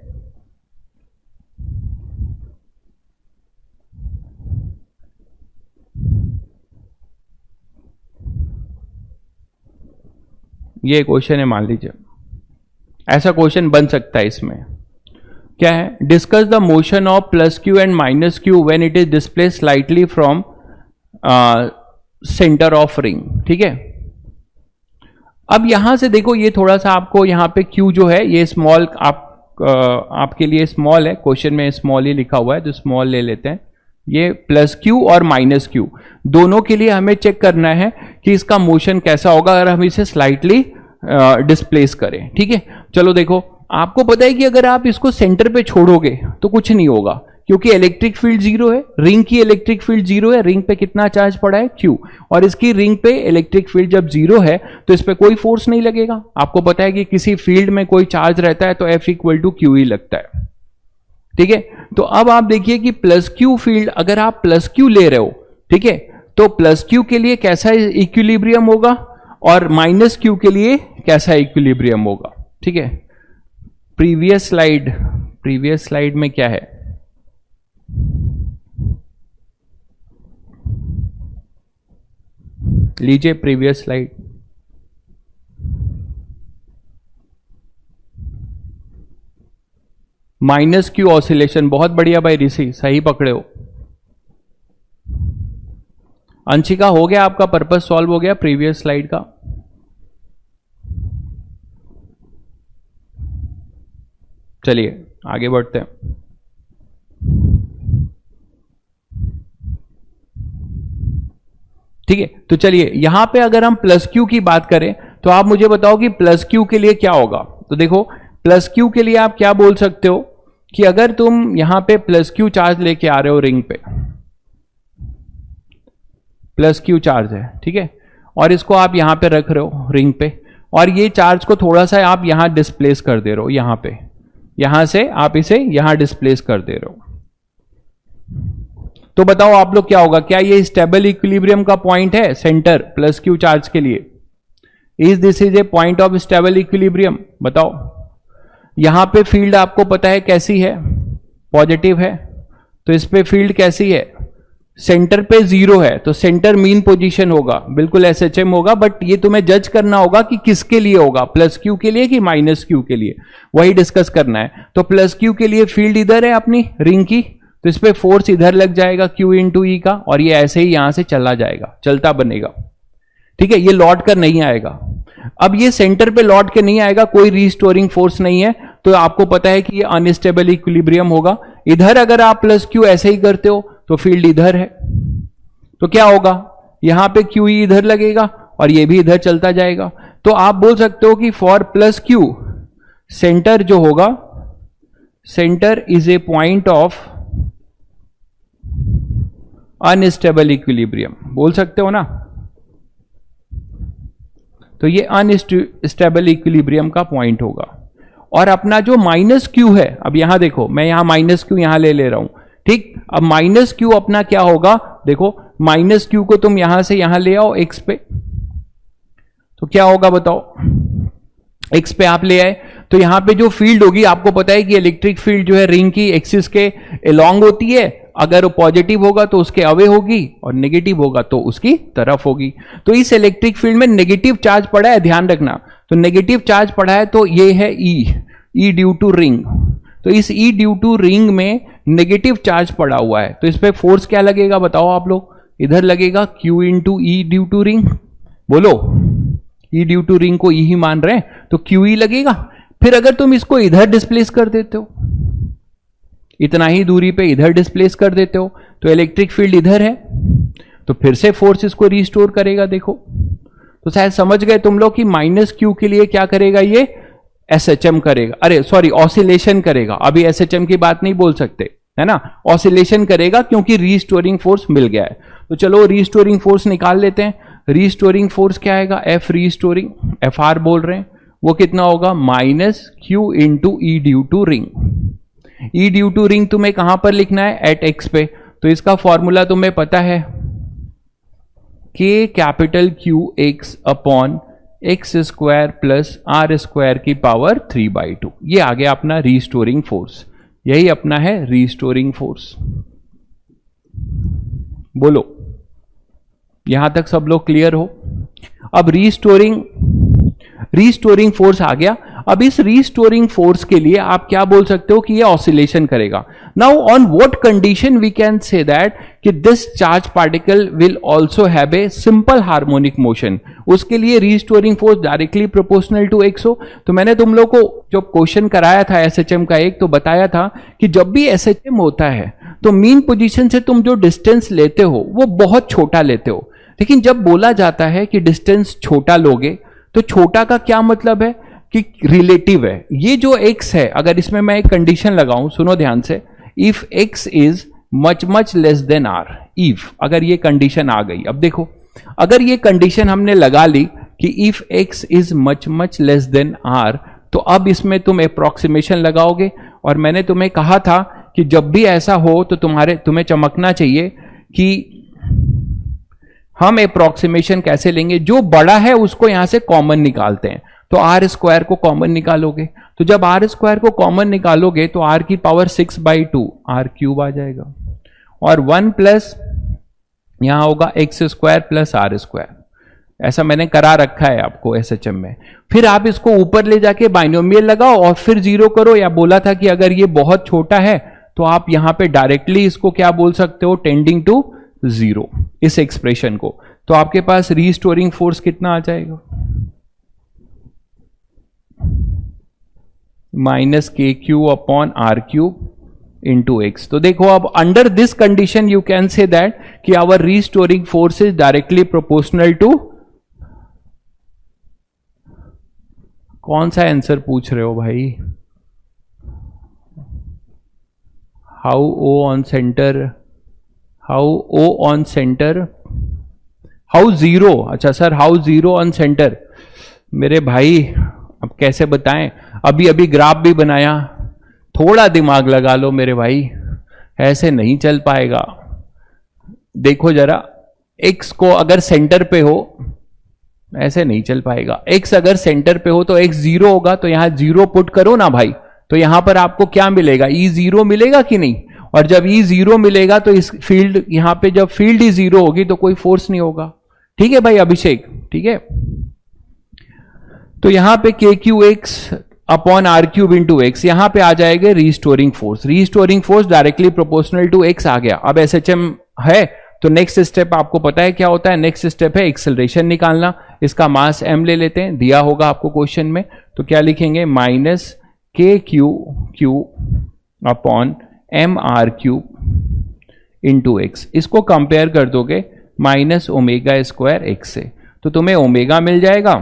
ये क्वेश्चन है, मान लीजिए ऐसा क्वेश्चन बन सकता है। इसमें क्या है, discuss the motion of +q and -q when it is displace slightly from centre of ring. ठीक है, अब यहां से देखो, ये थोड़ा सा आपको यहां पे q जो है ये स्मॉल, आपके लिए स्मॉल है, क्वेश्चन में स्मॉल ही लिखा हुआ है, तो स्मॉल ले लेते हैं, ये प्लस क्यू और माइनस क्यू दोनों के लिए हमें चेक करना है कि इसका मोशन कैसा होगा अगर हम इसे स्लाइटली डिस्प्लेस करें। ठीक है, चलो देखो, आपको पता है कि अगर आप इसको सेंटर पे छोड़ोगे तो कुछ नहीं होगा, क्योंकि इलेक्ट्रिक फील्ड जीरो है, रिंग की इलेक्ट्रिक फील्ड जीरो है, रिंग पे कितना चार्ज पड़ा है Q, और इसकी रिंग पे इलेक्ट्रिक फील्ड जब जीरो है तो इस पे कोई फोर्स नहीं लगेगा। आपको पता है कि किसी फील्ड में कोई चार्ज रहता है तो F इक्वल टू क्यू ही लगता है। ठीक है, तो अब आप देखिए कि प्लस क्यू फील्ड अगर आप प्लस क्यू ले रहे हो, ठीक है, तो प्लस क्यू के लिए कैसा इक्विलिब्रियम होगा और माइनस क्यू के लिए कैसा इक्विलिब्रियम होगा। ठीक है, प्रीवियस स्लाइड में क्या है, लीजिए previous slide. Minus Q oscillation, बहुत बढ़िया भाई ऋषि, सही पकड़े हो। अंशिका, हो गया आपका पर्पस सॉल्व हो गया प्रीवियस स्लाइड का। चलिए आगे बढ़ते हैं। ठीक है, तो चलिए यहां पे अगर हम प्लस क्यू की बात करें तो आप मुझे बताओ कि प्लस क्यू के लिए क्या होगा। तो देखो, प्लस क्यू के लिए आप क्या बोल सकते हो कि अगर तुम यहां पे प्लस क्यू चार्ज लेके आ रहे हो, रिंग पे प्लस क्यू चार्ज है, ठीक है, और इसको आप यहां पे रख रहे हो रिंग पे, और ये चार्ज को थोड़ा सा आप यहां डिस्प्लेस कर दे रहे हो, यहां पे, यहां से आप इसे यहां डिस्प्लेस कर दे रहे हो, तो बताओ आप लोग क्या होगा, क्या ये स्टेबल इक्विलिब्रियम का पॉइंट है सेंटर प्लस क्यू चार्ज के लिए? Is this is a point of stable equilibrium? बताओ। यहां पे फील्ड आपको पता है कैसी है, पॉजिटिव है, तो इस पे फील्ड कैसी है, सेंटर पे जीरो है, तो सेंटर मीन पोजीशन होगा, बिल्कुल एसएचएम होगा, बट ये तुम्हें जज करना होगा कि किसके लिए होगा, प्लस क्यू के लिए कि माइनस क्यू के लिए, वही डिस्कस करना है। तो प्लस क्यू के लिए फील्ड इधर है अपनी रिंग की, तो इस पे फोर्स इधर लग जाएगा Q इंटू ई का, और ये ऐसे ही यहां से चला जाएगा, चलता बनेगा। ठीक है, ये लौट कर नहीं आएगा। अब ये सेंटर पे लौट के नहीं आएगा, कोई रीस्टोरिंग फोर्स नहीं है, तो आपको पता है कि ये अनस्टेबल इक्विलिब्रियम होगा। इधर अगर आप प्लस क्यू ऐसे ही करते हो तो फील्ड इधर है, तो क्या होगा, यहां पे क्यू इधर लगेगा और ये भी इधर चलता जाएगा। तो आप बोल सकते हो कि फॉर प्लस क्यू सेंटर जो होगा, centre is a point of unstable equilibrium, बोल सकते हो ना। तो ये अनस्टेबल इक्विलिब्रियम का पॉइंट होगा। और अपना जो माइनस क्यू है, अब यहां देखो, मैं यहां माइनस क्यू यहां ले रहा हूं, ठीक। अब माइनस क्यू अपना क्या होगा, देखो माइनस क्यू को तुम यहां से यहां ले आओ एक्स पे, तो क्या होगा बताओ, एक्स पे आप ले आए तो यहां पे जो फील्ड होगी, आपको पता है कि इलेक्ट्रिक फील्ड जो है रिंग की एक्सिस के अलोंग होती है, अगर वो पॉजिटिव होगा तो उसके अवे होगी और नेगेटिव होगा तो उसकी तरफ होगी। तो इस इलेक्ट्रिक फील्ड में नेगेटिव चार्ज पड़ा है, ध्यान रखना, तो नेगेटिव चार्ज पड़ा है, तो ये है ई ड्यू टू रिंग, तो इस ई ड्यू टू रिंग में नेगेटिव चार्ज पड़ा हुआ है, तो इस पे फोर्स क्या लगेगा बताओ आप लोग, इधर लगेगा Q into E due to ring, बोलो, ई ड्यू टू रिंग को ई ही मान रहे हैं तो क्यू ई लगेगा। फिर अगर तुम इसको इधर डिस्प्लेस कर देते हो, इतना ही दूरी पे इधर डिस्प्लेस कर देते हो, तो इलेक्ट्रिक फील्ड इधर है, तो फिर से फोर्स इसको रिस्टोर करेगा। देखो, तो शायद समझ गए तुम लोग कि माइनस क्यू के लिए क्या करेगा, ये एसएचएम करेगा, अरे सॉरी ऑसिलेशन करेगा, अभी एसएचएम की बात नहीं बोल सकते है ना, ऑसिलेशन करेगा क्योंकि रीस्टोरिंग फोर्स मिल गया है। तो चलो रीस्टोरिंग फोर्स निकाल लेते हैं। रीस्टोरिंग फोर्स क्या आएगा, एफ रीस्टोरिंग, एफ आर बोल रहे हैं, वो कितना होगा, minus q into E due to ring. E due to ring तुम्हें कहां पर लिखना है, एट एक्स पे, तो इसका फॉर्मूला तुम्हें पता है, k capital Q x upon x square plus r square की पावर 3/2, ये आ गया अपना रीस्टोरिंग फोर्स, यही अपना है रीस्टोरिंग फोर्स। बोलो, यहां तक सब लोग क्लियर हो? अब रीस्टोरिंग फोर्स आ गया। अब इस रीस्टोरिंग फोर्स के लिए आप क्या बोल सकते हो कि ये ऑसिलेशन करेगा। Now on what condition we can say that कि this charge particle will also have a simple harmonic motion, उसके लिए restoring force directly proportional to x हो। तो मैंने तुम लोग को जो क्वेश्चन कराया था एसएचएम का एक, तो बताया था कि जब भी एसएचएम होता है तो मीन पोजीशन से तुम जो डिस्टेंस लेते हो वो बहुत छोटा लेते हो, लेकिन जब बोला जाता है कि डिस्टेंस छोटा लोगे तो छोटा का क्या मतलब है कि रिलेटिव है। ये जो x है, अगर इसमें मैं एक कंडीशन लगाऊं, सुनो ध्यान से, if x is much much less than r, if अगर ये कंडीशन आ गई, अब देखो अगर ये कंडीशन हमने लगा ली कि if x is much much less than r, तो अब इसमें तुम अप्रोक्सीमेशन लगाओगे। और मैंने तुम्हें कहा था कि जब भी ऐसा हो तो तुम्हें चमकना चाहिए कि हम अप्रोक्सीमेशन कैसे लेंगे, जो बड़ा है उसको यहां से कॉमन निकालते हैं, तो आर स्क्वायर को कॉमन निकालोगे, तो जब आर स्क्वायर को कॉमन निकालोगे तो आर की पावर 6/2 आर क्यूब आ जाएगा, और 1 प्लस यहां होगा x square plus r square. ऐसा मैंने करा रखा है आपको एसएचएम में। फिर आप इसको ऊपर ले जाके बाइनोमियल लगाओ और फिर जीरो करो, या बोला था कि अगर ये बहुत छोटा है तो आप यहां पे डायरेक्टली इसको क्या बोल सकते हो, टेंडिंग टू जीरो, इस एक्सप्रेशन को। तो आपके पास रीस्टोरिंग फोर्स कितना आ जाएगा, -kq/r³ into x। तो देखो अब under this condition you can say that कि our restoring force is directly proportional to, कौन सा आंसर पूछ रहे हो भाई, how O on centre, how O on centre, how zero, अच्छा sir how zero on centre, मेरे भाई अब कैसे बताएं, अभी अभी ग्राफ भी बनाया, थोड़ा दिमाग लगा लो मेरे भाई, ऐसे नहीं चल पाएगा। देखो जरा, x को अगर सेंटर पे हो ऐसे नहीं चल पाएगा, x अगर सेंटर पे हो तो x जीरो होगा, तो यहां जीरो पुट करो ना भाई, तो यहां पर आपको क्या मिलेगा, E जीरो मिलेगा कि नहीं, और जब E जीरो मिलेगा तो इस फील्ड, यहां पे जब फील्ड ही जीरो होगी तो कोई फोर्स नहीं होगा। ठीक है भाई अभिषेक, ठीक है। तो यहां पे kqx/r³ into x, यहां पे आ जाएगा restoring force, restoring force directly proportional to x आ गया। अब एसएचएम है तो नेक्स्ट स्टेप आपको पता है क्या होता है, नेक्स्ट स्टेप है एक्सेलरेशन निकालना। इसका मास m ले लेते हैं, दिया होगा आपको क्वेश्चन में, तो क्या लिखेंगे, -kq/mr³ into x। इसको कंपेयर कर दोगे -ω² x से, तो तुम्हें ओमेगा मिल जाएगा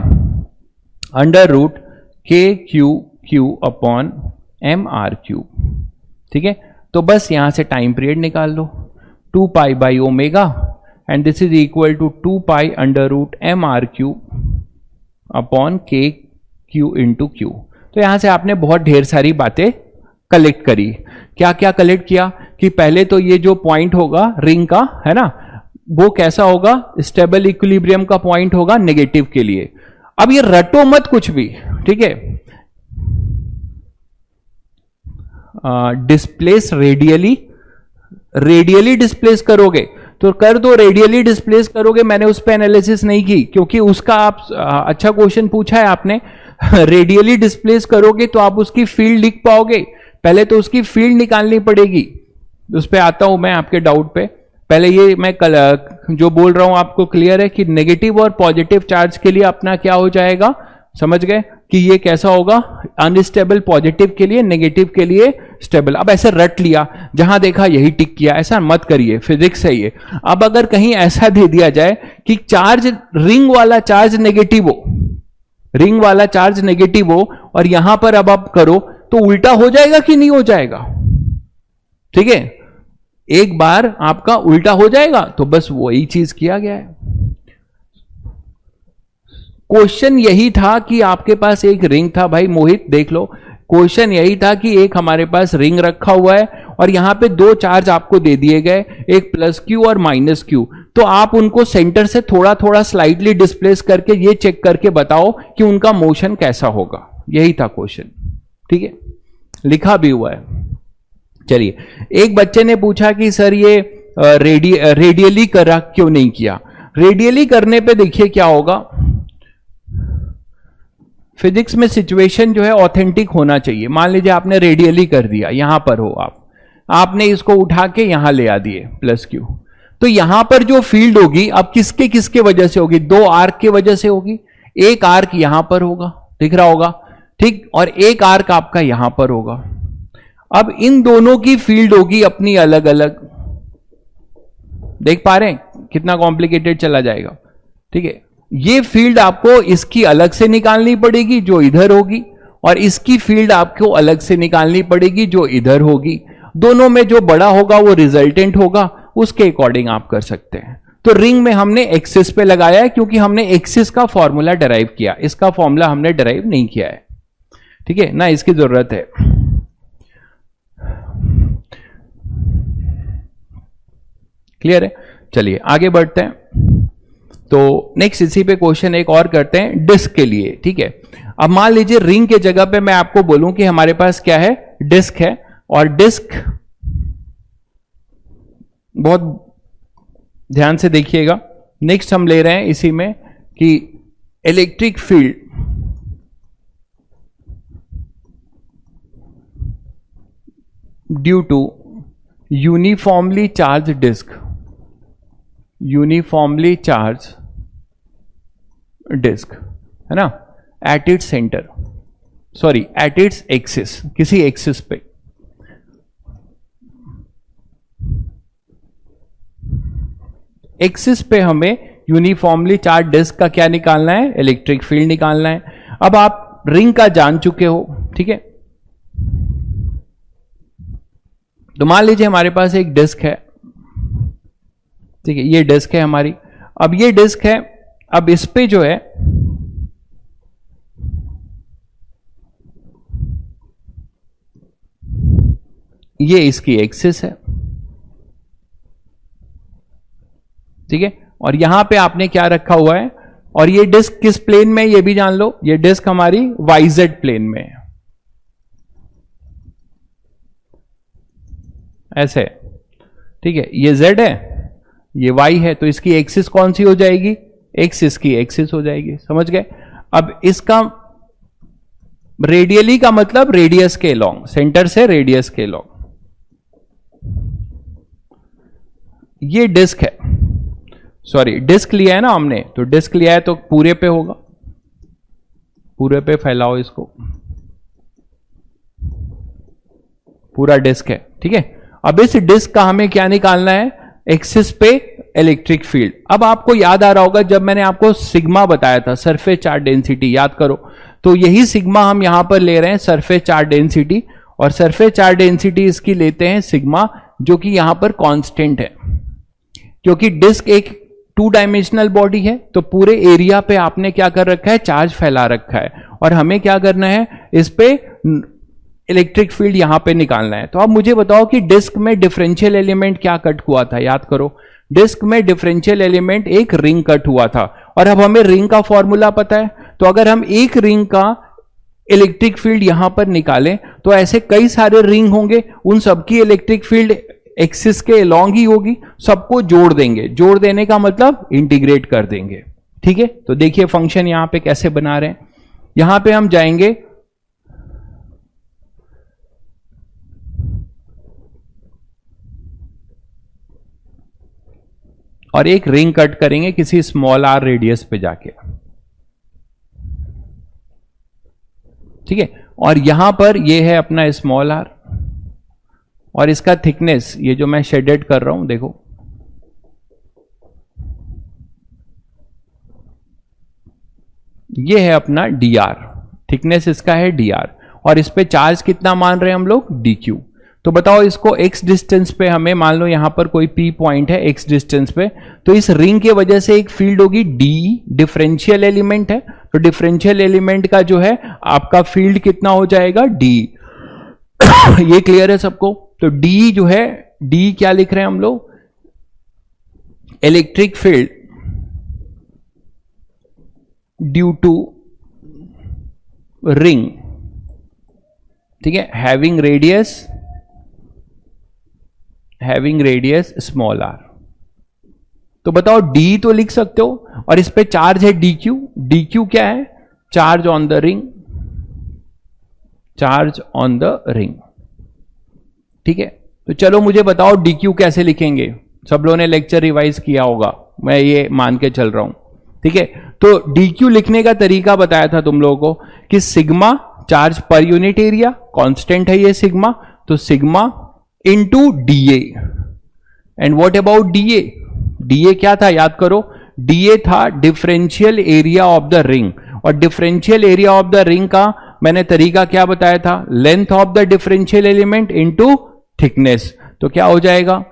√kqq/mr³। ठीक है, तो बस यहां से टाइम पीरियड निकाल लो, 2π/ω, and this is equal to 2π√mr³ into q। तो यहां से आपने बहुत ढेर सारी बातें कलेक्ट करी। क्या क्या कलेक्ट किया कि पहले तो ये जो पॉइंट होगा रिंग का, है ना, वो कैसा होगा, स्टेबल इक्विलिब्रियम का पॉइंट होगा नेगेटिव के लिए। अब ये रटो मत कुछ भी, ठीक है, डिस्प्लेस रेडियली डिस्प्लेस करोगे तो कर दो, रेडियली डिस्प्लेस करोगे, मैंने उस पर एनालिसिस नहीं की क्योंकि उसका आप अच्छा क्वेश्चन पूछा है आपने। रेडियली डिस्प्लेस करोगे तो आप उसकी फील्ड लिख पाओगे, पहले तो उसकी फील्ड निकालनी पड़ेगी। उस पर आता हूं मैं आपके डाउट पे, पहले ये मैं जो बोल रहा हूं आपको क्लियर है कि नेगेटिव और पॉजिटिव चार्ज के लिए अपना क्या हो जाएगा, समझ गए कि ये कैसा होगा, अनस्टेबल पॉजिटिव के लिए, नेगेटिव के लिए स्टेबल। अब ऐसे रट लिया, जहां देखा यही टिक किया, ऐसा मत करिए, फिजिक्स है ये। अब अगर कहीं ऐसा दे दिया जाए कि चार्ज, रिंग वाला चार्ज नेगेटिव हो, रिंग वाला चार्ज नेगेटिव हो, और यहां पर अब आप करो तो उल्टा हो जाएगा कि नहीं हो जाएगा, ठीक है, एक बार आपका उल्टा हो जाएगा, तो बस वही चीज किया गया है। क्वेश्चन यही था कि आपके पास एक रिंग था, भाई मोहित देख लो, क्वेश्चन यही था कि एक हमारे पास रिंग रखा हुआ है और यहां पे दो चार्ज आपको दे दिए गए, एक +q और -q, तो आप उनको सेंटर से थोड़ा थोड़ा स्लाइटली डिस्प्लेस करके ये चेक करके बताओ कि उनका मोशन कैसा होगा, यही था क्वेश्चन, ठीक है, लिखा भी हुआ है। चलिए, एक बच्चे ने पूछा कि सर ये रेडियली करा क्यों नहीं किया। रेडियली करने पे देखिए क्या होगा, फिजिक्स में सिचुएशन जो है ऑथेंटिक होना चाहिए। मान लीजिए आपने रेडियली कर दिया, यहां पर हो आपने इसको उठा के यहां ले आ दिए +q, तो यहां पर जो फील्ड होगी अब किसके किसके वजह से होगी, दो आर्क के वजह से होगी। एक आर्क यहां पर होगा, दिख रहा होगा, ठीक, और एक आर्क आपका यहां पर होगा। अब इन दोनों की फील्ड होगी अपनी अलग अलग। देख पा रहे हैं कितना कॉम्प्लिकेटेड चला जाएगा। ठीक है, ये फील्ड आपको इसकी अलग से निकालनी पड़ेगी जो इधर होगी, और इसकी फील्ड आपको अलग से निकालनी पड़ेगी जो इधर होगी। दोनों में जो बड़ा होगा वो रिजल्टेंट होगा, उसके अकॉर्डिंग आप कर सकते हैं। तो रिंग में हमने एक्सिस पे लगाया है क्योंकि हमने एक्सिस का फॉर्मूला डिराइव किया, इसका फॉर्मूला हमने डिराइव नहीं किया है। ठीक है ना, इसकी जरूरत है। क्लियर है? चलिए आगे बढ़ते हैं। तो नेक्स्ट इसी पे क्वेश्चन एक और करते हैं डिस्क के लिए। ठीक है, अब मान लीजिए रिंग के जगह पे मैं आपको बोलूं कि हमारे पास क्या है, डिस्क है, और डिस्क बहुत ध्यान से देखिएगा। नेक्स्ट हम ले रहे हैं इसी में कि electric field due to uniformly charge disc, uniformly charge disc है ना, at its centre, sorry at its axis, किसी एक्सिस पे। एक्सिस पे हमें यूनिफॉर्मली चार्ज डिस्क का क्या निकालना है, इलेक्ट्रिक फील्ड निकालना है। अब आप रिंग का जान चुके हो। ठीक है, तो मान लीजिए हमारे पास एक डिस्क है। ठीक है, ये डिस्क है हमारी। अब ये डिस्क है, अब इस पे जो है ये इसकी एक्सिस है। ठीक है, और यहां पे आपने क्या रखा हुआ है, और ये डिस्क किस प्लेन में, ये भी जान लो, ये डिस्क हमारी YZ प्लेन में है, ऐसे। ठीक है, ये Z है, ये Y है, तो इसकी एक्सिस कौन सी हो जाएगी, एक्सिस की एक्सिस हो जाएगी। समझ गए? अब इसका रेडियली का मतलब रेडियस के लॉन्ग, सेंटर से रेडियस के लॉन्ग। ये डिस्क है, सॉरी डिस्क लिया है ना हमने, तो डिस्क लिया है तो पूरे पे होगा, पूरे पे फैलाओ इसको, पूरा डिस्क है। ठीक है, अब इस डिस्क का हमें क्या निकालना है, एक्सिस पे इलेक्ट्रिक फील्ड। अब आपको याद आ रहा होगा जब मैंने आपको सिग्मा बताया था, सरफेस चार्ज डेंसिटी, याद करो, तो यही सिग्मा हम यहां पर ले रहे हैं, सरफेस चार्ज डेंसिटी, और सरफेस चार्ज डेंसिटी इसकी लेते हैं सिग्मा, जो कि यहां पर कांस्टेंट है, क्योंकि डिस्क एक 2 डायमेंशनल बॉडी है, तो पूरे एरिया पे आपने क्या कर रखा है, चार्ज फैला रखा है, और हमें क्या करना है, इस पे इलेक्ट्रिक फील्ड यहां पे निकालना है। तो अब मुझे बताओ कि डिस्क में डिफरेंशियल एलिमेंट क्या कट हुआ था, याद करो, डिस्क में डिफरेंशियल एलिमेंट एक रिंग कट हुआ था, और अब हमें रिंग का फॉर्मूला पता है। तो अगर हम एक रिंग का इलेक्ट्रिक फील्ड यहां पर निकालें, तो ऐसे कई सारे रिंग होंगे, उन सबकी इलेक्ट्रिक फील्ड एक्सिस के अलॉन्ग ही होगी, सबको जोड़ देंगे। जोड़ देने का मतलब इंटीग्रेट कर देंगे। ठीक है, तो देखिए फंक्शन यहां पे कैसे बना रहे हैं। यहां पे हम जाएंगे, और एक रिंग कट करेंगे किसी स्मॉल r रेडियस पे जाके। ठीक है, और यहां पर ये है अपना स्मॉल r, और इसका थिकनेस, ये जो मैं शेडेड कर रहा हूं देखो, ये है अपना dr, थिकनेस इसका है dr, और इस पे चार्ज कितना मान रहे हैं हम लोग, dq। तो बताओ इसको x डिस्टेंस पे, हमें मान लो यहां पर कोई p पॉइंट है x डिस्टेंस पे, तो इस रिंग के वजह से एक फील्ड होगी d, डिफरेंशियल एलिमेंट है, तो डिफरेंशियल एलिमेंट का जो है आपका फील्ड कितना हो जाएगा, d। ये क्लियर है सबको? तो d जो है, d क्या लिख रहे हैं हम लोग, electric field due to ring, ठीक है, हैविंग रेडियस स्मॉल r। तो बताओ d तो लिख सकते हो, और इस पे चार्ज है dq, dq क्या है, charge on the ring, charge on the ring. ठीक है, तो चलो मुझे बताओ dq कैसे लिखेंगे, सब लोगों ने लेक्चर रिवाइज किया होगा, मैं ये मान के चल रहा हूं। ठीक है, तो dq लिखने का तरीका बताया था तुम लोगों को कि सिग्मा चार्ज पर यूनिट एरिया, कांस्टेंट है ये सिग्मा, तो sigma into d a. And what about d a? D a क्या था याद करो, डी ए था differential area of the ring, और differential area of the ring का मैंने तरीका क्या बताया था, length of the differential element into thickness. तो क्या हो जाएगा,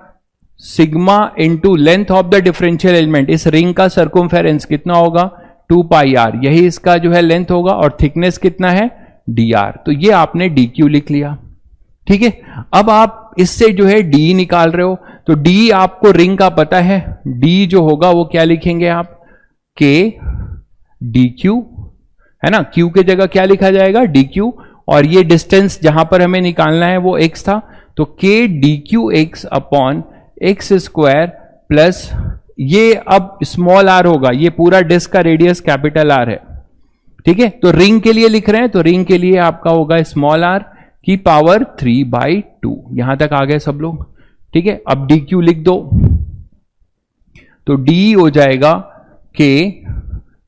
sigma into length of the differential element, इस रिंग का सर्कमफेरेंस कितना होगा 2 पाई आर, यही इसका जो है लेंथ होगा, और थिकनेस कितना है डी आर। तो ये आपने डी क्यू लिख लिया, ठीक है। अब आप इससे जो है डी निकाल रहे हो, तो डी आपको रिंग का पता है, डी जो होगा वो क्या लिखेंगे आप, के डी क्यू, है ना, क्यू के जगह क्या लिखा जाएगा डी क्यू, और ये डिस्टेंस जहां पर हमें निकालना है वो एक्स था, तो के d q x upon x square plus ये अब स्मॉल आर होगा, ये पूरा डिस्क का रेडियस कैपिटल आर है, ठीक है। तो रिंग के लिए लिख रहे हैं, तो रिंग के लिए आपका होगा स्मॉल आर की पावर 3/2। यहां तक आ गए सब लोग, ठीक है। अब डी क्यू लिख दो, तो डी हो जाएगा के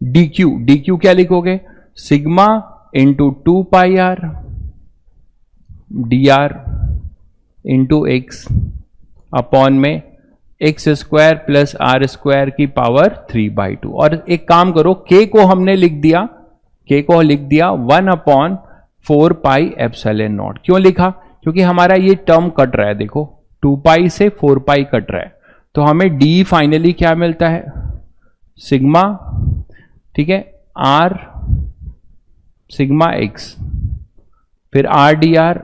डी क्यू क्या लिखोगे, sigma into 2 pi r d r into x upon में x square plus r square की पावर 3/2। और एक काम करो, के को हमने लिख दिया, के को लिख दिया 1/4 पाई एप्सिलॉन नॉट। क्यों लिखा, क्योंकि हमारा ये टर्म कट रहा है, देखो 2 पाई से 4 पाई कट रहा है, तो हमें डी फाइनली क्या मिलता है सिग्मा, ठीक है, आर सिग्मा एक्स, फिर आर डी आर,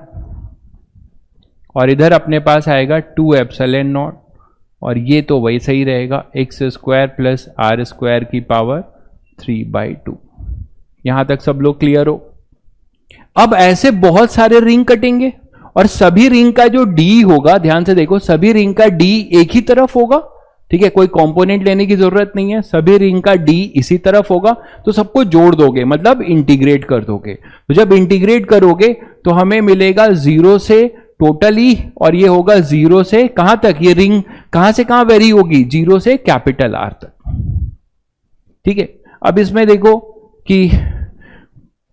और इधर अपने पास आएगा 2 एप्सिलॉन नॉट, और ये तो वैसे ही रहेगा x square plus r square की पावर 3/2। यहां तक सब लोग क्लियर हो। अब ऐसे बहुत सारे रिंग कटेंगे, और सभी रिंग का जो डी होगा, ध्यान से देखो, सभी रिंग का डी एक ही तरफ होगा, ठीक है, कोई कंपोनेंट लेने की जरूरत नहीं है, सभी रिंग का डी इसी तरफ होगा, तो सबको जोड़ दोगे, मतलब इंटीग्रेट कर दोगे। तो जब इंटीग्रेट करोगे तो हमें मिलेगा 0 से टोटली, और ये होगा 0 से कहां तक, ये रिंग कहां से कहां वेरी होगी, 0 से कैपिटल आर तक, ठीक है। अब इसमें देखो कि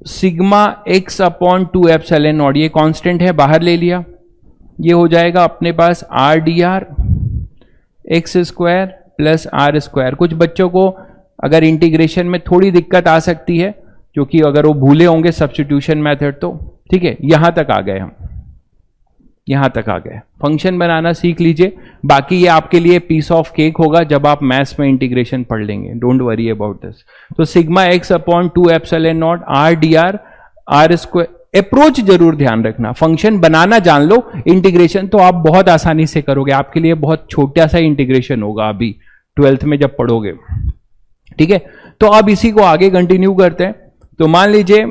sigma x upon 2 epsilon naught, ये कांस्टेंट है, बाहर ले लिया, ये हो जाएगा अपने पास r d r x square plus r square. कुछ बच्चों को अगर इंटीग्रेशन में थोड़ी दिक्कत आ सकती है, क्योंकि अगर वो भूले होंगे सब्स्टिट्यूशन मेथड, तो ठीक है, यहां तक आ गए हम, यहां तक आ गए, फंक्शन बनाना सीख लीजिए, बाकी ये आपके लिए पीस ऑफ केक होगा जब आप मैथ्स में इंटीग्रेशन पढ़ लेंगे, डोंट वरी अबाउट दिस। तो sigma x upon 2 epsilon naught r d r r square, approach जरूर ध्यान रखना, फंक्शन बनाना जान लो, इंटीग्रेशन तो आप बहुत आसानी से करोगे, आपके लिए बहुत छोटा सा इंटीग्रेशन होगा अभी 12th में जब पढ़ोगे, ठीक है। तो अब इसी को आगे कंटिन्यू करते हैं। तो मान लीजिए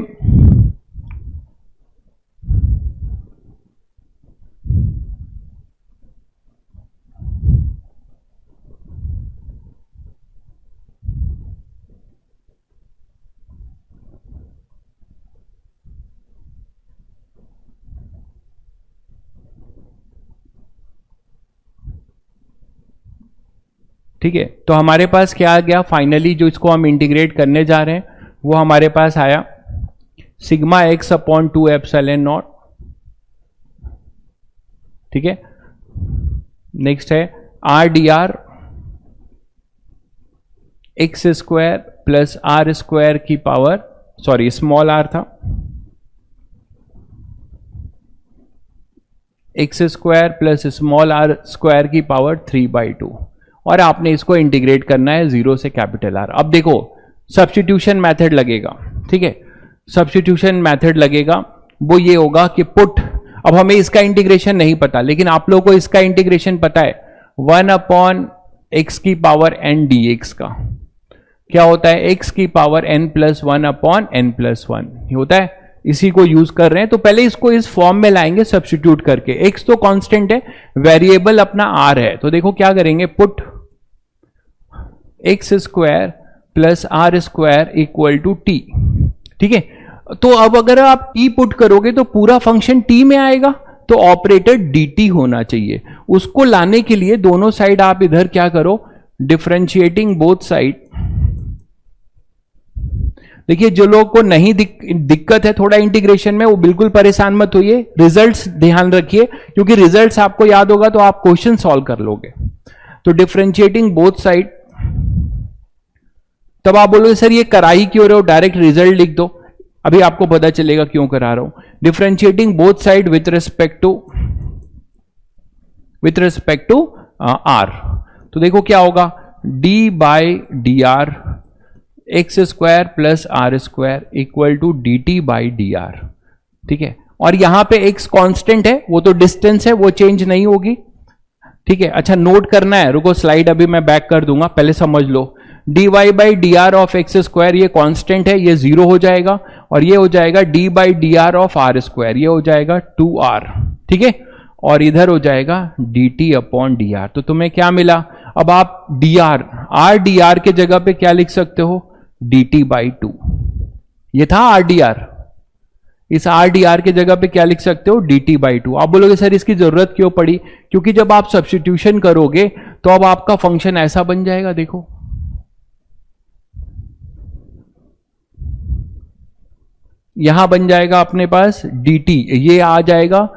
ठीक है, तो हमारे पास क्या आ गया फाइनली, जो इसको हम इंटीग्रेट करने जा रहे हैं वो हमारे पास आया sigma x upon 2 epsilon naught, ठीक है। नेक्स्ट है r d r x square plus r square की पावर, सॉरी स्मॉल आर था, x square plus small r square की पावर 3/2, और आपने इसको इंटीग्रेट करना है 0 से कैपिटल आर। अब देखो सब्स्टिट्यूशन मेथड लगेगा, ठीक है, सब्स्टिट्यूशन मेथड लगेगा, वो ये होगा कि पुट, अब हमें इसका इंटीग्रेशन नहीं पता, लेकिन आप लोगों को इसका इंटीग्रेशन पता है, 1/x की पावर n dx का क्या होता है, x की पावर n+1/n+1 ये होता है, इसी को यूज कर रहे हैं। तो पहले इसको इस फॉर्म में लाएंगे सब्स्टिट्यूट करके, x तो कांस्टेंट है, वेरिएबल अपना r है, तो देखो क्या करेंगे, put x square plus r square equal to t, ठीक है। तो अब अगर आप t पुट करोगे तो पूरा फंक्शन t में आएगा, तो ऑपरेटर dt होना चाहिए। उसको लाने के लिए दोनों साइड आप इधर क्या करो, डिफरेंशिएटिंग बोथ साइड, देखिए जो लोग को नहीं दिक्कत है थोड़ा इंटीग्रेशन में, वो बिल्कुल परेशान मत होइए, रिजल्ट्स ध्यान रखिए, क्योंकि रिजल्ट्स आपको याद होगा तो आप क्वेश्चन सॉल्व कर लोगे। तो डिफरेंशिएटिंग बोथ साइड, तब आप बोलोगे सर ये कराई क्यों रहे हो, डायरेक्ट रिजल्ट लिख दो। अभी आपको पता चलेगा क्यों करा रहा हूं। Differentiating both side with respect to r, तो देखो क्या होगा, d by d r x square plus r square equal to d t by d are. ठीक है, और यहां पे x कांस्टेंट है, वो तो डिस्टेंस है, वो चेंज नहीं होगी। ठीक है, अच्छा नोट करना है, रुको स्लाइड अभी मैं बैक कर दूंगा, पहले समझ लो। dy by d r of x square ये कांस्टेंट है, ये 0 हो जाएगा, और ये हो जाएगा d by d r of r square, ये हो जाएगा 2r। ठीक है, और इधर हो जाएगा dt अपॉन डी आर। तो तुम्हें क्या मिला, अब आप डी आर के जगह पे क्या लिख सकते हो, dt बाई 2, ये था RDR, इस RDR के जगह पे क्या लिख सकते हो, dt बाई 2। आप बोलोगे सर इसकी जरूरत क्यों पड़ी, क्योंकि जब आप सब्स्टिट्यूशन करोगे तो अब आपका फंक्शन ऐसा बन जाएगा, देखो यहां बन जाएगा अपने पास dt, ये आ जाएगा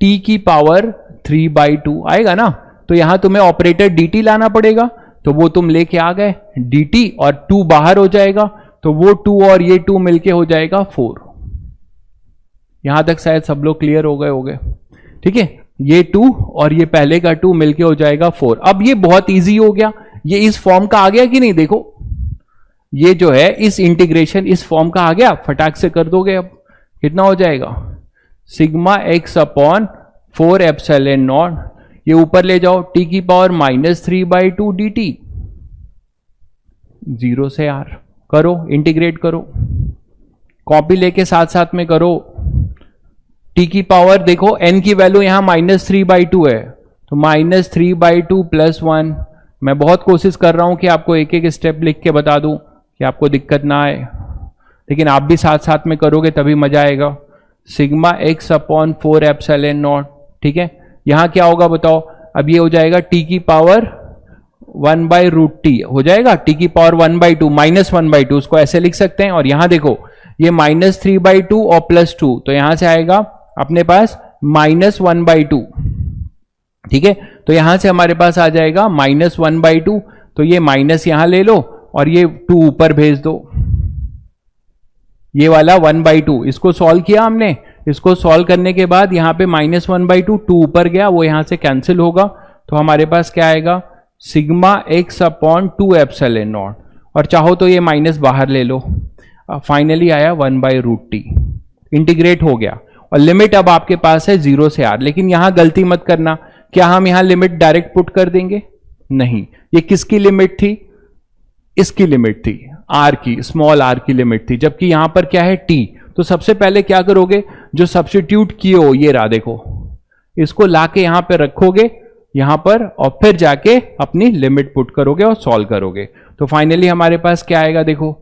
t की पावर 3/2 आएगा ना, तो यहां तुम्हें ऑपरेटर dt लाना पड़ेगा, तो वो तुम लेके आ गए dt, और 2 बाहर हो जाएगा, तो वो 2 और ये 2 मिलके हो जाएगा 4। यहां तक शायद सब लोग क्लियर हो गए। ठीक है, ये 2 और ये पहले का 2 मिलके हो जाएगा 4। अब ये बहुत इजी हो गया, ये इस फॉर्म का आ गया कि नहीं, देखो ये जो है इस इंटीग्रेशन इस फॉर्म का आ गया, फटाक से कर दोगे। अब कितना हो जाएगा, sigma x upon 4 epsilon naught, ये ऊपर ले जाओ t की पावर -3/2 dt, 0 से r, करो इंटीग्रेट करो, कॉपी लेके साथ साथ में करो। t की पावर देखो n की वैल्यू यहां -3/2 है, तो -3/2 + 1। मैं बहुत कोशिश कर रहा हूं कि आपको एक एक स्टेप लिख के बता दूं कि आपको दिक्कत ना आए, लेकिन आप भी साथ साथ में करोगे तभी मजा आएगा। Sigma x upon 4 epsilon naught. ठीक है, यहां क्या होगा बताओ, अब ये हो जाएगा t की पावर 1/√t हो जाएगा, t की पावर 1/2 -1/2, उसको ऐसे लिख सकते हैं। और यहां देखो ये -3/2 और +2, तो यहां से आएगा अपने पास -1/2। ठीक है, तो यहां से हमारे पास आ जाएगा -1/2, तो ये माइनस यहां ले लो और ये 2 ऊपर भेज दो, ये वाला 1/2। इसको सॉल्व किया हमने, इसको सॉल्व करने के बाद यहां पे -1/2, 2 ऊपर गया, वो यहां से कैंसिल होगा, तो हमारे पास क्या आएगा, sigma x upon 2 epsilon not, और चाहो तो ये माइनस बाहर ले लो, फाइनली आया 1/√t। इंटीग्रेट हो गया, और लिमिट अब आपके पास है 0 से r। लेकिन यहां गलती मत करना, क्या हम यहां लिमिट डायरेक्ट पुट कर देंगे, नहीं, ये किसकी लिमिट थी, इसकी लिमिट थी, r की, स्मॉल r की लिमिट थी, जबकि यहां पर क्या है t। तो सबसे पहले क्या करोगे, जो सब्स्टिट्यूट किए हो ये रहा देखो, इसको लाके यहां पे रखोगे यहां पर, और फिर जाके अपनी लिमिट पुट करोगे और सॉल्व करोगे। तो फाइनली हमारे पास क्या आएगा देखो,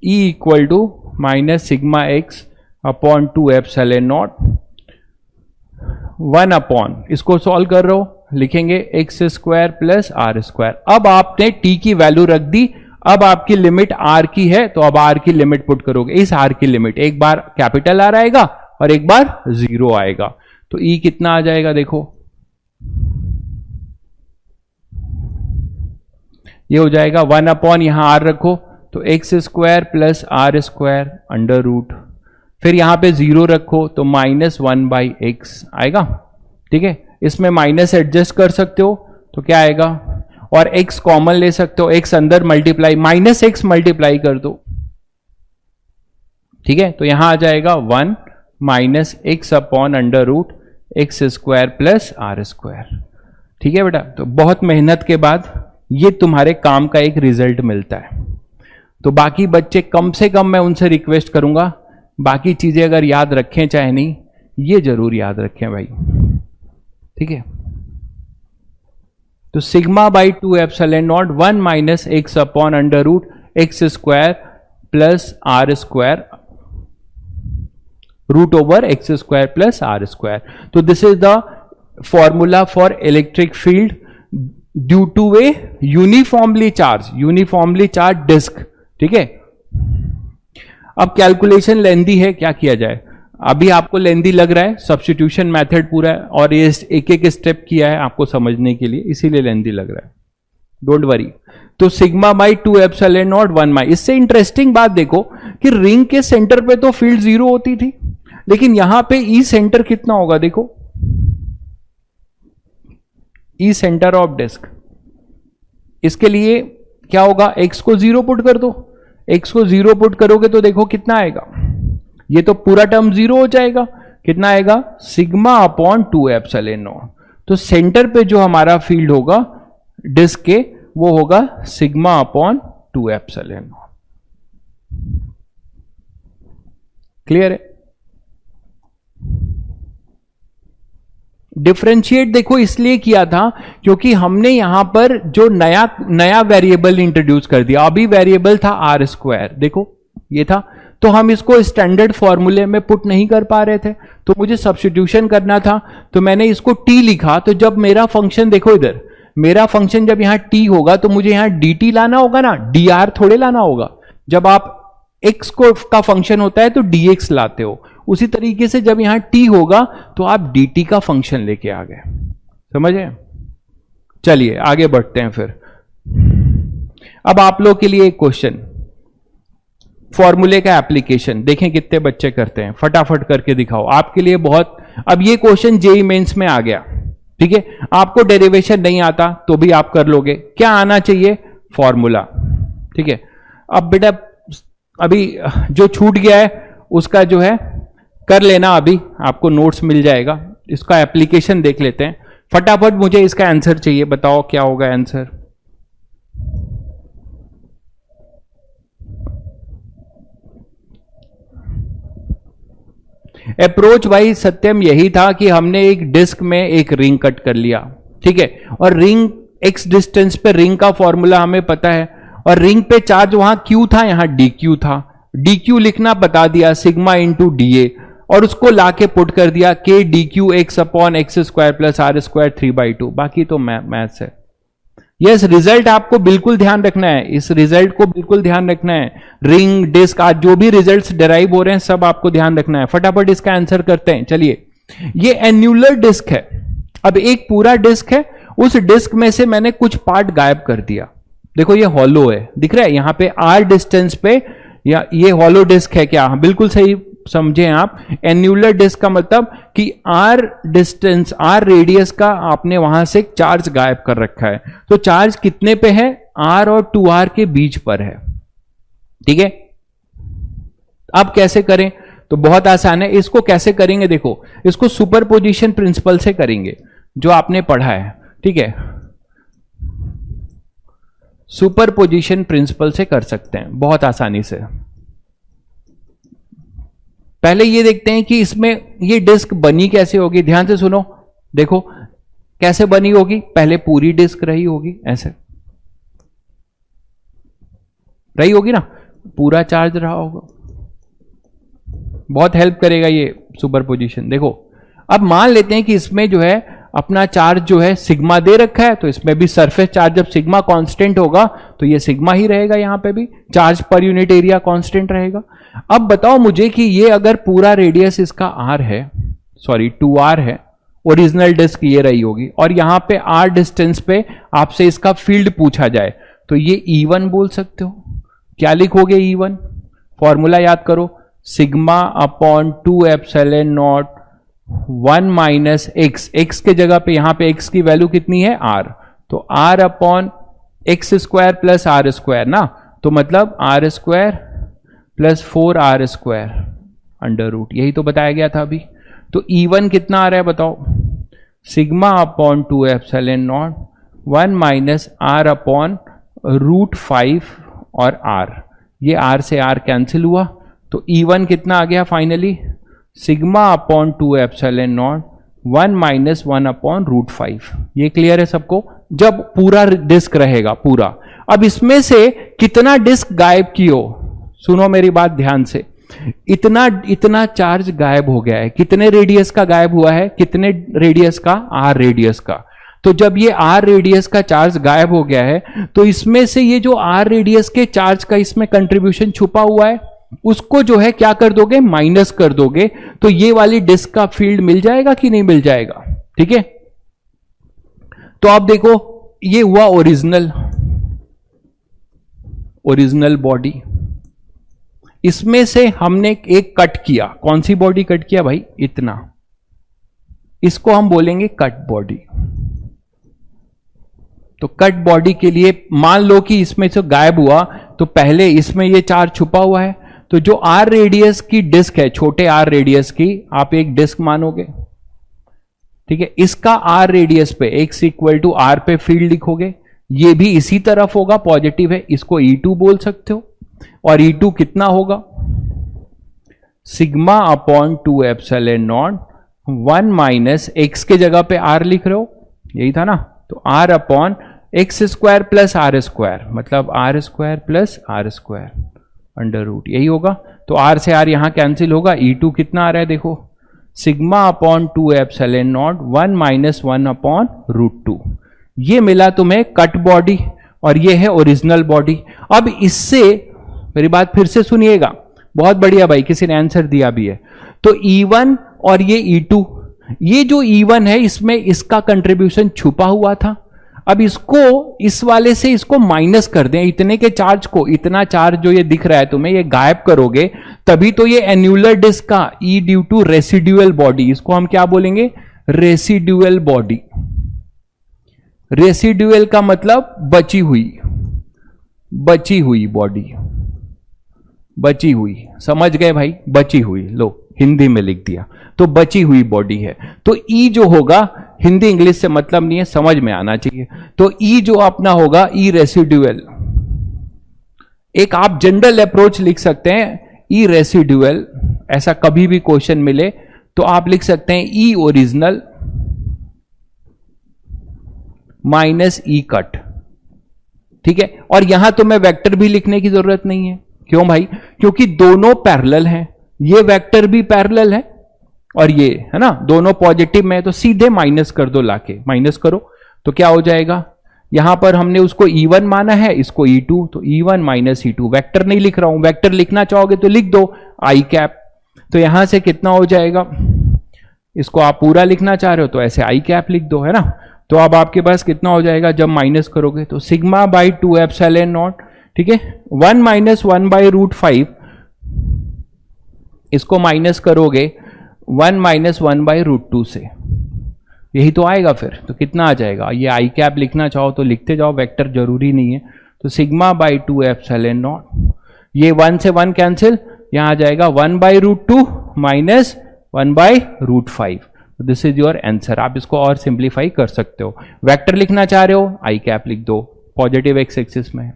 E equal to minus sigma x upon 2 epsilon naught 1 upon, इसको सॉल्व कर रहे हो, लिखेंगे x square plus r square. अब आपने t की वैल्यू रख दी, अब आपकी लिमिट r की है, तो अब r की लिमिट पुट करोगे, इस r की लिमिट, एक बार कैपिटल R आएगा और एक बार 0 आएगा, तो E कितना आ जाएगा देखो, ये हो जाएगा 1 अपॉन, यहां r रखो, तो x square plus r square under root, फिर यहां पे 0 रखो तो -1/x आएगा। ठीक है, इसमें माइनस एडजस्ट कर सकते हो, तो क्या आएगा, और x कॉमन ले सकते हो, x अंदर मल्टीप्लाई, -x मल्टीप्लाई कर दो। ठीक है, तो यहां आ जाएगा 1 -x upon under root x square plus r square. ठीक है बेटा, तो बहुत मेहनत के बाद ये तुम्हारे काम का एक रिजल्ट मिलता है। तो बाकी बच्चे कम से कम मैं उनसे रिक्वेस्ट करूंगा, बाकी चीजें अगर याद रखें चाहे नहीं, ये जरूर याद रखें भाई। ठीक है, तो sigma by 2 epsilon naught 1 minus x upon under root x square plus r square root over x square plus r square. तो this is the formula for electric field due to a uniformly charge disc. ठीक है, अब calculation लेंदी है, क्या किया जाए? अभी आपको लेंदी लग रहा है, सब्स्टिट्यूशन मेथड पूरा है और ये एक एक स्टेप किया है आपको समझने के लिए, इसीलिए लेंदी लग रहा है, डोंट वरी। तो सिग्मा बाई 2 एप्सिलॉन नॉट 1 माई। इससे इंटरेस्टिंग बात देखो कि रिंग के सेंटर पे तो फील्ड 0 होती थी, लेकिन यहां पे ई सेंटर कितना होगा देखो, ई सेंटर ऑफ डिस्क। इसके लिए क्या होगा, एक्स को 0 पुट कर दो, एक्स को 0 पुट करोगे तो देखो कितना आएगा, ये तो पूरा टर्म 0 हो जाएगा, कितना आएगा, सिग्मा अपॉन 2 एप्सिलॉन नॉट। तो सेंटर पे जो हमारा फील्ड होगा डिस्क के वो होगा sigma upon 2 epsilon not. Clear है? डिफरेंशिएट देखो इसलिए किया था क्योंकि हमने यहां पर जो नया वेरिएबल इंट्रोड्यूस कर दिया। अभी वेरिएबल था आर स्क्वायर, देखो ये था, तो हम इसको स्टैंडर्ड फॉर्मूले में पुट नहीं कर पा रहे थे, तो मुझे सब्स्टिट्यूशन करना था, तो मैंने इसको टी लिखा। तो जब मेरा फंक्शन देखो इधर, मेरा फंक्शन जब यहां टी होगा तो मुझे यहां डी टी लाना होगा ना, डी आर थोड़े लाना होगा। जब आप एक्स को का फंक्शन होता है तो डी एक्स लाते हो, उसी तरीके से जब यहां टी होगा तो आप डी टी का फंक्शन लेके आ गए। समझे? चलिए आगे बढ़ते हैं फिर। अब आप लोग के लिए एक क्वेश्चन, फॉर्मूले का एप्लीकेशन देखें कितने बच्चे करते हैं, फटाफट करके दिखाओ। आपके लिए बहुत, अब ये क्वेश्चन जेई मेंस में आ गया, ठीक है? आपको डेरिवेशन नहीं आता तो भी आप कर लोगे। क्या आना चाहिए? फॉर्मूला, ठीक है? अब बेटा अभी जो छूट गया है उसका जो है कर लेना, अभी आपको नोट्स मिल जाएगा। इसका एप्लीकेशन देख लेते हैं फटाफट। मुझे इसका आंसर चाहिए, बताओ क्या होगा आंसर। अप्रोच भाई सत्यम यही था कि हमने एक डिस्क में एक रिंग कट कर लिया, ठीक है? और रिंग एक्स डिस्टेंस पे रिंग का फॉर्मूला हमें पता है, और रिंग पे चार्ज वहां क्यू था, यहां डी क्यू था। डी क्यू लिखना बता दिया, सिग्मा इंटू डी ए, और उसको लाके पुट कर दिया k d q x upon x square plus r square 3/2। बाकी तो मैथ्स है। यस, रिजल्ट आपको बिल्कुल ध्यान रखना है, इस रिजल्ट को बिल्कुल ध्यान रखना है। रिंग, डिस्क, आज जो भी रिजल्ट्स डेराइव हो रहे हैं सब आपको ध्यान रखना है। फटाफट इसका आंसर करते हैं। चलिए, ये एन्यूलर डिस्क है। अब एक पूरा डिस्क है, उस डिस्क में से मैंने कुछ पार्ट गायब कर दिया। देखो ये हॉलो है, दिख रहा है यहां पे आर डिस्टेंस पे, या ये हॉलो डिस्क है क्या? बिल्कुल सही समझे आप। एन्यूलर डिस्क का मतलब कि आर डिस्टेंस, आर रेडियस का आपने वहां से चार्ज गायब कर रखा है। तो चार्ज कितने पे है? आर और 2r के बीच पर है, ठीक है? अब कैसे करें? तो बहुत आसान है। इसको कैसे करेंगे देखो, इसको सुपरपोजिशन प्रिंसिपल से करेंगे जो आपने पढ़ा है, ठीक है? सुपरपोजिशन प्रिंसिपल से कर सकते हैं बहुत आसानी से। पहले ये देखते हैं कि इसमें ये डिस्क बनी कैसे होगी। ध्यान से सुनो, देखो कैसे बनी होगी। पहले पूरी डिस्क रही होगी, ऐसे रही होगी ना, पूरा चार्ज रहा होगा। बहुत हेल्प करेगा ये सुपरपोजिशन। देखो अब मान लेते हैं कि इसमें जो है अपना चार्ज जो है सिग्मा दे रखा है, तो इसमें भी सरफेस चार्ज जब सिग्मा कांस्टेंट होगा तो ये सिग्मा ही रहेगा। यहां पे भी चार्ज पर यूनिट एरिया कांस्टेंट रहेगा। अब बताओ मुझे कि ये अगर पूरा रेडियस इसका r है, सॉरी 2r है, ओरिजिनल डिस्क ये रही होगी, और यहां पे r डिस्टेंस पे आपसे इसका फील्ड पूछा जाए तो ये E1 बोल सकते हो। क्या लिखोगे E1? फॉर्मूला याद करो, sigma upon 2 epsilon naught 1 minus x. X के जगह पे यहां पे एक्स की वैल्यू कितनी है? r, तो r upon x square plus r square ना, तो मतलब r square plus 4r square under root, यही तो बताया गया था अभी। तो E1 कितना आ रहा है बताओ? Sigma upon 2 epsilon naught 1 minus r upon root 5 और r, ये r से r कैंसिल हुआ, तो E1 कितना आ गया finally? Sigma upon 2 epsilon naught 1 minus 1 upon root 5। ये क्लियर है सबको? जब पूरा डिस्क रहेगा पूरा। अब इसमें से कितना डिस्क गायब कियो? सुनो मेरी बात ध्यान से, इतना चार्ज गायब हो गया है। कितने रेडियस का गायब हुआ है? कितने रेडियस का? r रेडियस का। तो जब ये r रेडियस का चार्ज गायब हो गया है तो इसमें से ये जो r रेडियस के चार्ज का इसमें कंट्रीब्यूशन छुपा हुआ है, उसको जो है क्या कर दोगे, माइनस कर दोगे, तो ये वाली डिस्क का फील्ड मिल जाएगा कि नहीं मिल जाएगा। ठीक है, तो आप देखो ये हुआ ओरिजिनल बॉडी। इसमें से हमने एक कट किया, कौन सी बॉडी कट किया भाई, इतना, इसको हम बोलेंगे कट बॉडी। तो कट बॉडी के लिए मान लो कि इसमें से गायब हुआ, तो पहले इसमें ये चार्ज छुपा हुआ है, तो जो आर रेडियस की डिस्क है, छोटे आर रेडियस की, आप एक डिस्क मानोगे। ठीक है, इसका आर रेडियस पे x इक्वल टू आर पे फील्ड लिखोगे, ये भी इसी तरफ होगा, पॉजिटिव है, इसको E2 बोल सकते हो। और E2 कितना होगा, sigma upon 2 epsilon naught 1 minus x के जगह पे r लिख रहे हो, यही था ना, तो r upon x square plus r square, मतलब r square plus r square under root, यही होगा। तो r से r यहां कैंसिल होगा, E2 कितना आ रहा है देखो, sigma upon 2 epsilon naught 1 minus 1 upon root 2। ये मिला तुम्हें कट बॉडी और ये है ओरिजिनल बॉडी। अब इससे मेरी बात फिर से सुनिएगा, बहुत बढ़िया भाई, किसी ने आंसर दिया भी है। तो E1 और ये E2, ये जो E1 है इसमें इसका कंट्रीब्यूशन छुपा हुआ था। अब इसको इस वाले से इसको माइनस कर दें, इतने के चार्ज को, इतना चार्ज जो ये दिख रहा है तुम्हें, ये गायब करोगे तभी तो ये एन्युलर डिस्क का E due to residual body, इसको हम क्या बोलेंगे, रेसिड्यूअल बॉडी। रेसिड्यूअल का मतलब बची हुई बॉडी, बची हुई, समझ गए भाई, बची हुई, लो हिंदी में लिख दिया, तो बची हुई बॉडी है। तो E जो होगा, हिंदी इंग्लिश से मतलब नहीं है, समझ में आना चाहिए, तो E जो अपना होगा E रेसिड्यूअल। एक आप जनरल अप्रोच लिख सकते हैं, E रेसिड्यूअल, ऐसा कभी भी क्वेश्चन मिले तो आप लिख सकते हैं E original minus E cut. ठीक है, और यहां तो मैं वेक्टर भी लिखने की जरूरत नहीं है, क्यों भाई, क्योंकि दोनों पैरेलल हैं, ये वेक्टर भी पैरेलल है और ये है ना, दोनों पॉजिटिव में है, तो सीधे माइनस कर दो, लाके माइनस करो तो क्या हो जाएगा, यहां पर हमने उसको E1 माना है, इसको E2, तो E1 माइनस E2, वेक्टर नहीं लिख रहा हूं, वेक्टर लिखना चाहोगे तो लिख दो आई कैप, तो यहां से कितना हो जाएगा, इसको आप पूरा लिखना चाह रहे हो तो ऐसे आई कैप लिख दो, है ना। तो अब आपके पास कितना हो जाएगा जब माइनस करोगे, तो सिग्मा बाई 2 एप्सिलॉन नॉट, ठीक है, 1 माइनस 1 बाई रूट 5, इसको माइनस करोगे 1 माइनस 1 बाई रूट 2 से, यही तो आएगा फिर, तो कितना आ जाएगा, ये आई कैप लिखना चाहो तो लिखते जाओ, वेक्टर जरूरी नहीं है, तो सिग्मा बाई 2 एप्सिलॉन नॉट, ये 1 से 1 कैंसिल, यहां आ जाएगा 1 by root 2 minus 1 by root 5, this is your answer. आप इसको और सिंप्लीफाई कर सकते हो, वेक्टर लिखना चाह रहे हो आई कैप लिख दो, पॉजिटिव एक्स एक्सिस में,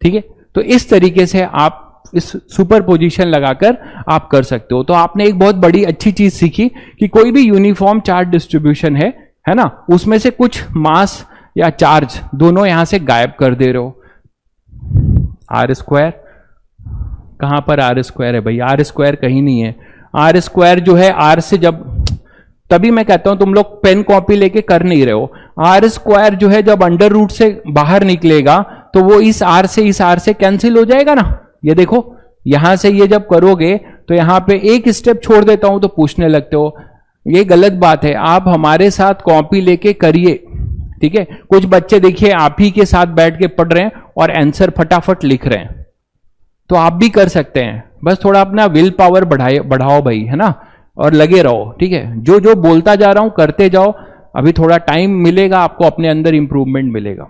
ठीक है। तो इस तरीके से आप इस सुपर पोजिशन लगाकर आप कर सकते हो। तो आपने एक बहुत बड़ी अच्छी चीज सीखी कि कोई भी यूनिफॉर्म चार्ज डिस्ट्रीब्यूशन है ना, उसमें से कुछ मास या चार्ज दोनों यहां से गायब कर दे रहे हो। आर स्क्वायर, कहां पर आर स्क्वायर है भाई, आर स्क्वायर कहीं नहीं है, आर स्क्वायर जो है आर से, जब तभी मैं कहता हूं तुम लोग पेन कॉपी लेके कर नहीं रहे हो, आर स्क्वायर जो है जब अंडर रूट से बाहर निकलेगा तो वो इस आर से कैंसिल हो जाएगा ना। ये देखो यहां से ये जब करोगे तो यहां पे एक स्टेप छोड़ देता हूं तो पूछने लगते हो, ये गलत बात है, आप हमारे साथ कॉपी लेके करिए, ठीक है। कुछ बच्चे देखिए आप ही के साथ बैठ के पढ़ रहे हैं और आंसर फटाफट लिख रहे हैं, तो आप भी कर सकते हैं, बस थोड़ा अपना विल पावर बढ़ाओ भाई, है ना, और लगे रहो, ठीक है। जो जो बोलता जा रहा हूं करते जाओ, अभी थोड़ा टाइम मिलेगा आपको, अपने अंदर इंप्रूवमेंट मिलेगा।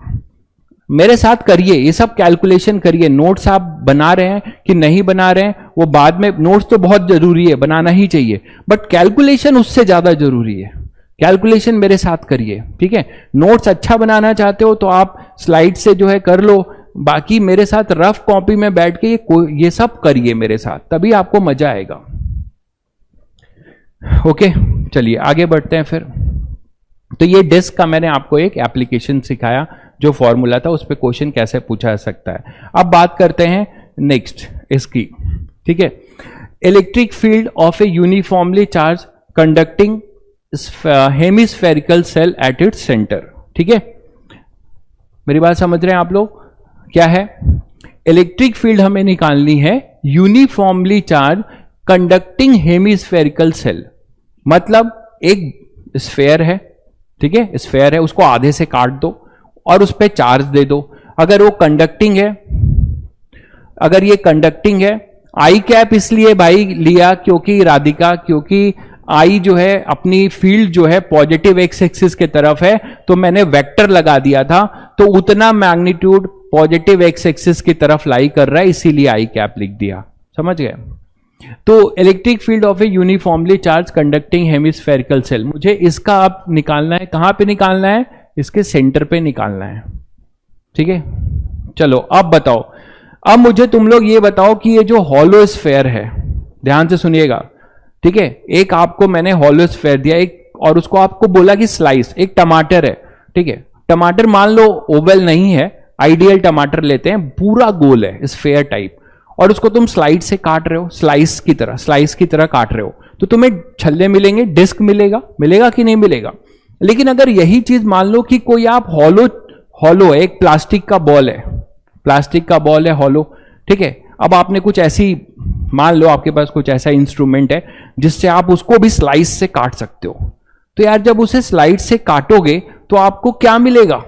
मेरे साथ करिए, ये सब कैलकुलेशन करिए, नोट्स आप बना रहे हैं कि नहीं बना रहे हैं वो बाद में, नोट्स तो बहुत जरूरी है, बनाना ही चाहिए, बट कैलकुलेशन उससे ज्यादा जरूरी है। कैलकुलेशन मेरे साथ करिए, ठीक है। नोट्स अच्छा बनाना चाहते हो तो आप स्लाइड से जो है कर लो, बाकी मेरे साथ रफ कॉपी में बैठ के ये सब करिए मेरे साथ, तभी आपको मजा आएगा। ओके, चलिए आगे बढ़ते हैं फिर। तो ये डिस्क का मैंने आपको एक एप्लीकेशन सिखाया, जो फॉर्मूला था उस पर क्वेश्चन कैसे पूछा जा सकता है। अब बात करते हैं नेक्स्ट इसकी, ठीक है। Electric field of a uniformly charge conducting hemispherical shell at its centre, ठीक है। मेरी बात समझ रहे हैं आप लोग, क्या है इलेक्ट्रिक फील्ड हमें निकालनी है uniformly charge conducting hemispherical shell. मतलब एक स्फेयर है, ठीक है, स्फेयर है, उसको आधे से काट दो और उस पर चार्ज दे दो। अगर वो कंडक्टिंग है, अगर ये कंडक्टिंग है, आई कैप इसलिए भाई लिया क्योंकि राधिका, क्योंकि आई जो है अपनी फील्ड जो है पॉजिटिव एक्स एक्सिस के तरफ है, तो मैंने वेक्टर लगा दिया था, तो उतना मैग्नीट्यूड पॉजिटिव एक्स एक्सिस की तरफ लाई कर रहा है, इसीलिए आई कैप लिख दिया। समझ गए? तो electric field of a uniformly charge conducting hemispherical shell, मुझे इसका अब निकालना है। कहां पे निकालना है? इसके सेंटर पे निकालना है। ठीक है, चलो अब बताओ। अब मुझे तुम लोग ये बताओ कि ये जो हॉलो स्फेयर है, ध्यान से सुनिएगा, ठीक है, एक आपको मैंने हॉलो स्फेयर दिया, एक और उसको आपको बोला कि स्लाइस, एक टमाटर है, ठीक है, टमाटर मान लो ओवल नहीं है, आइडियल टमाटर लेते हैं, पूरा गोल है स्फेयर टाइप, और उसको तुम स्लाइड से काट रहे हो, स्लाइस की तरह काट रहे हो, तो तुम्हें छल्ले मिलेंगे, डिस्क मिलेगा, मिलेगा कि नहीं मिलेगा? लेकिन अगर यही चीज मान लो कि कोई आप हॉलो है, एक प्लास्टिक का बॉल है, प्लास्टिक का बॉल है हॉलो, ठीक है, अब आपने कुछ ऐसी, मान लो आपके पास कुछ ऐसा इंस्ट्रूमेंट है जिससे आप उसको भी स्लाइस से काट सकते हो, तो यार जब उसे स्लाइड से काटोगे तो आपको क्या मिलेगा?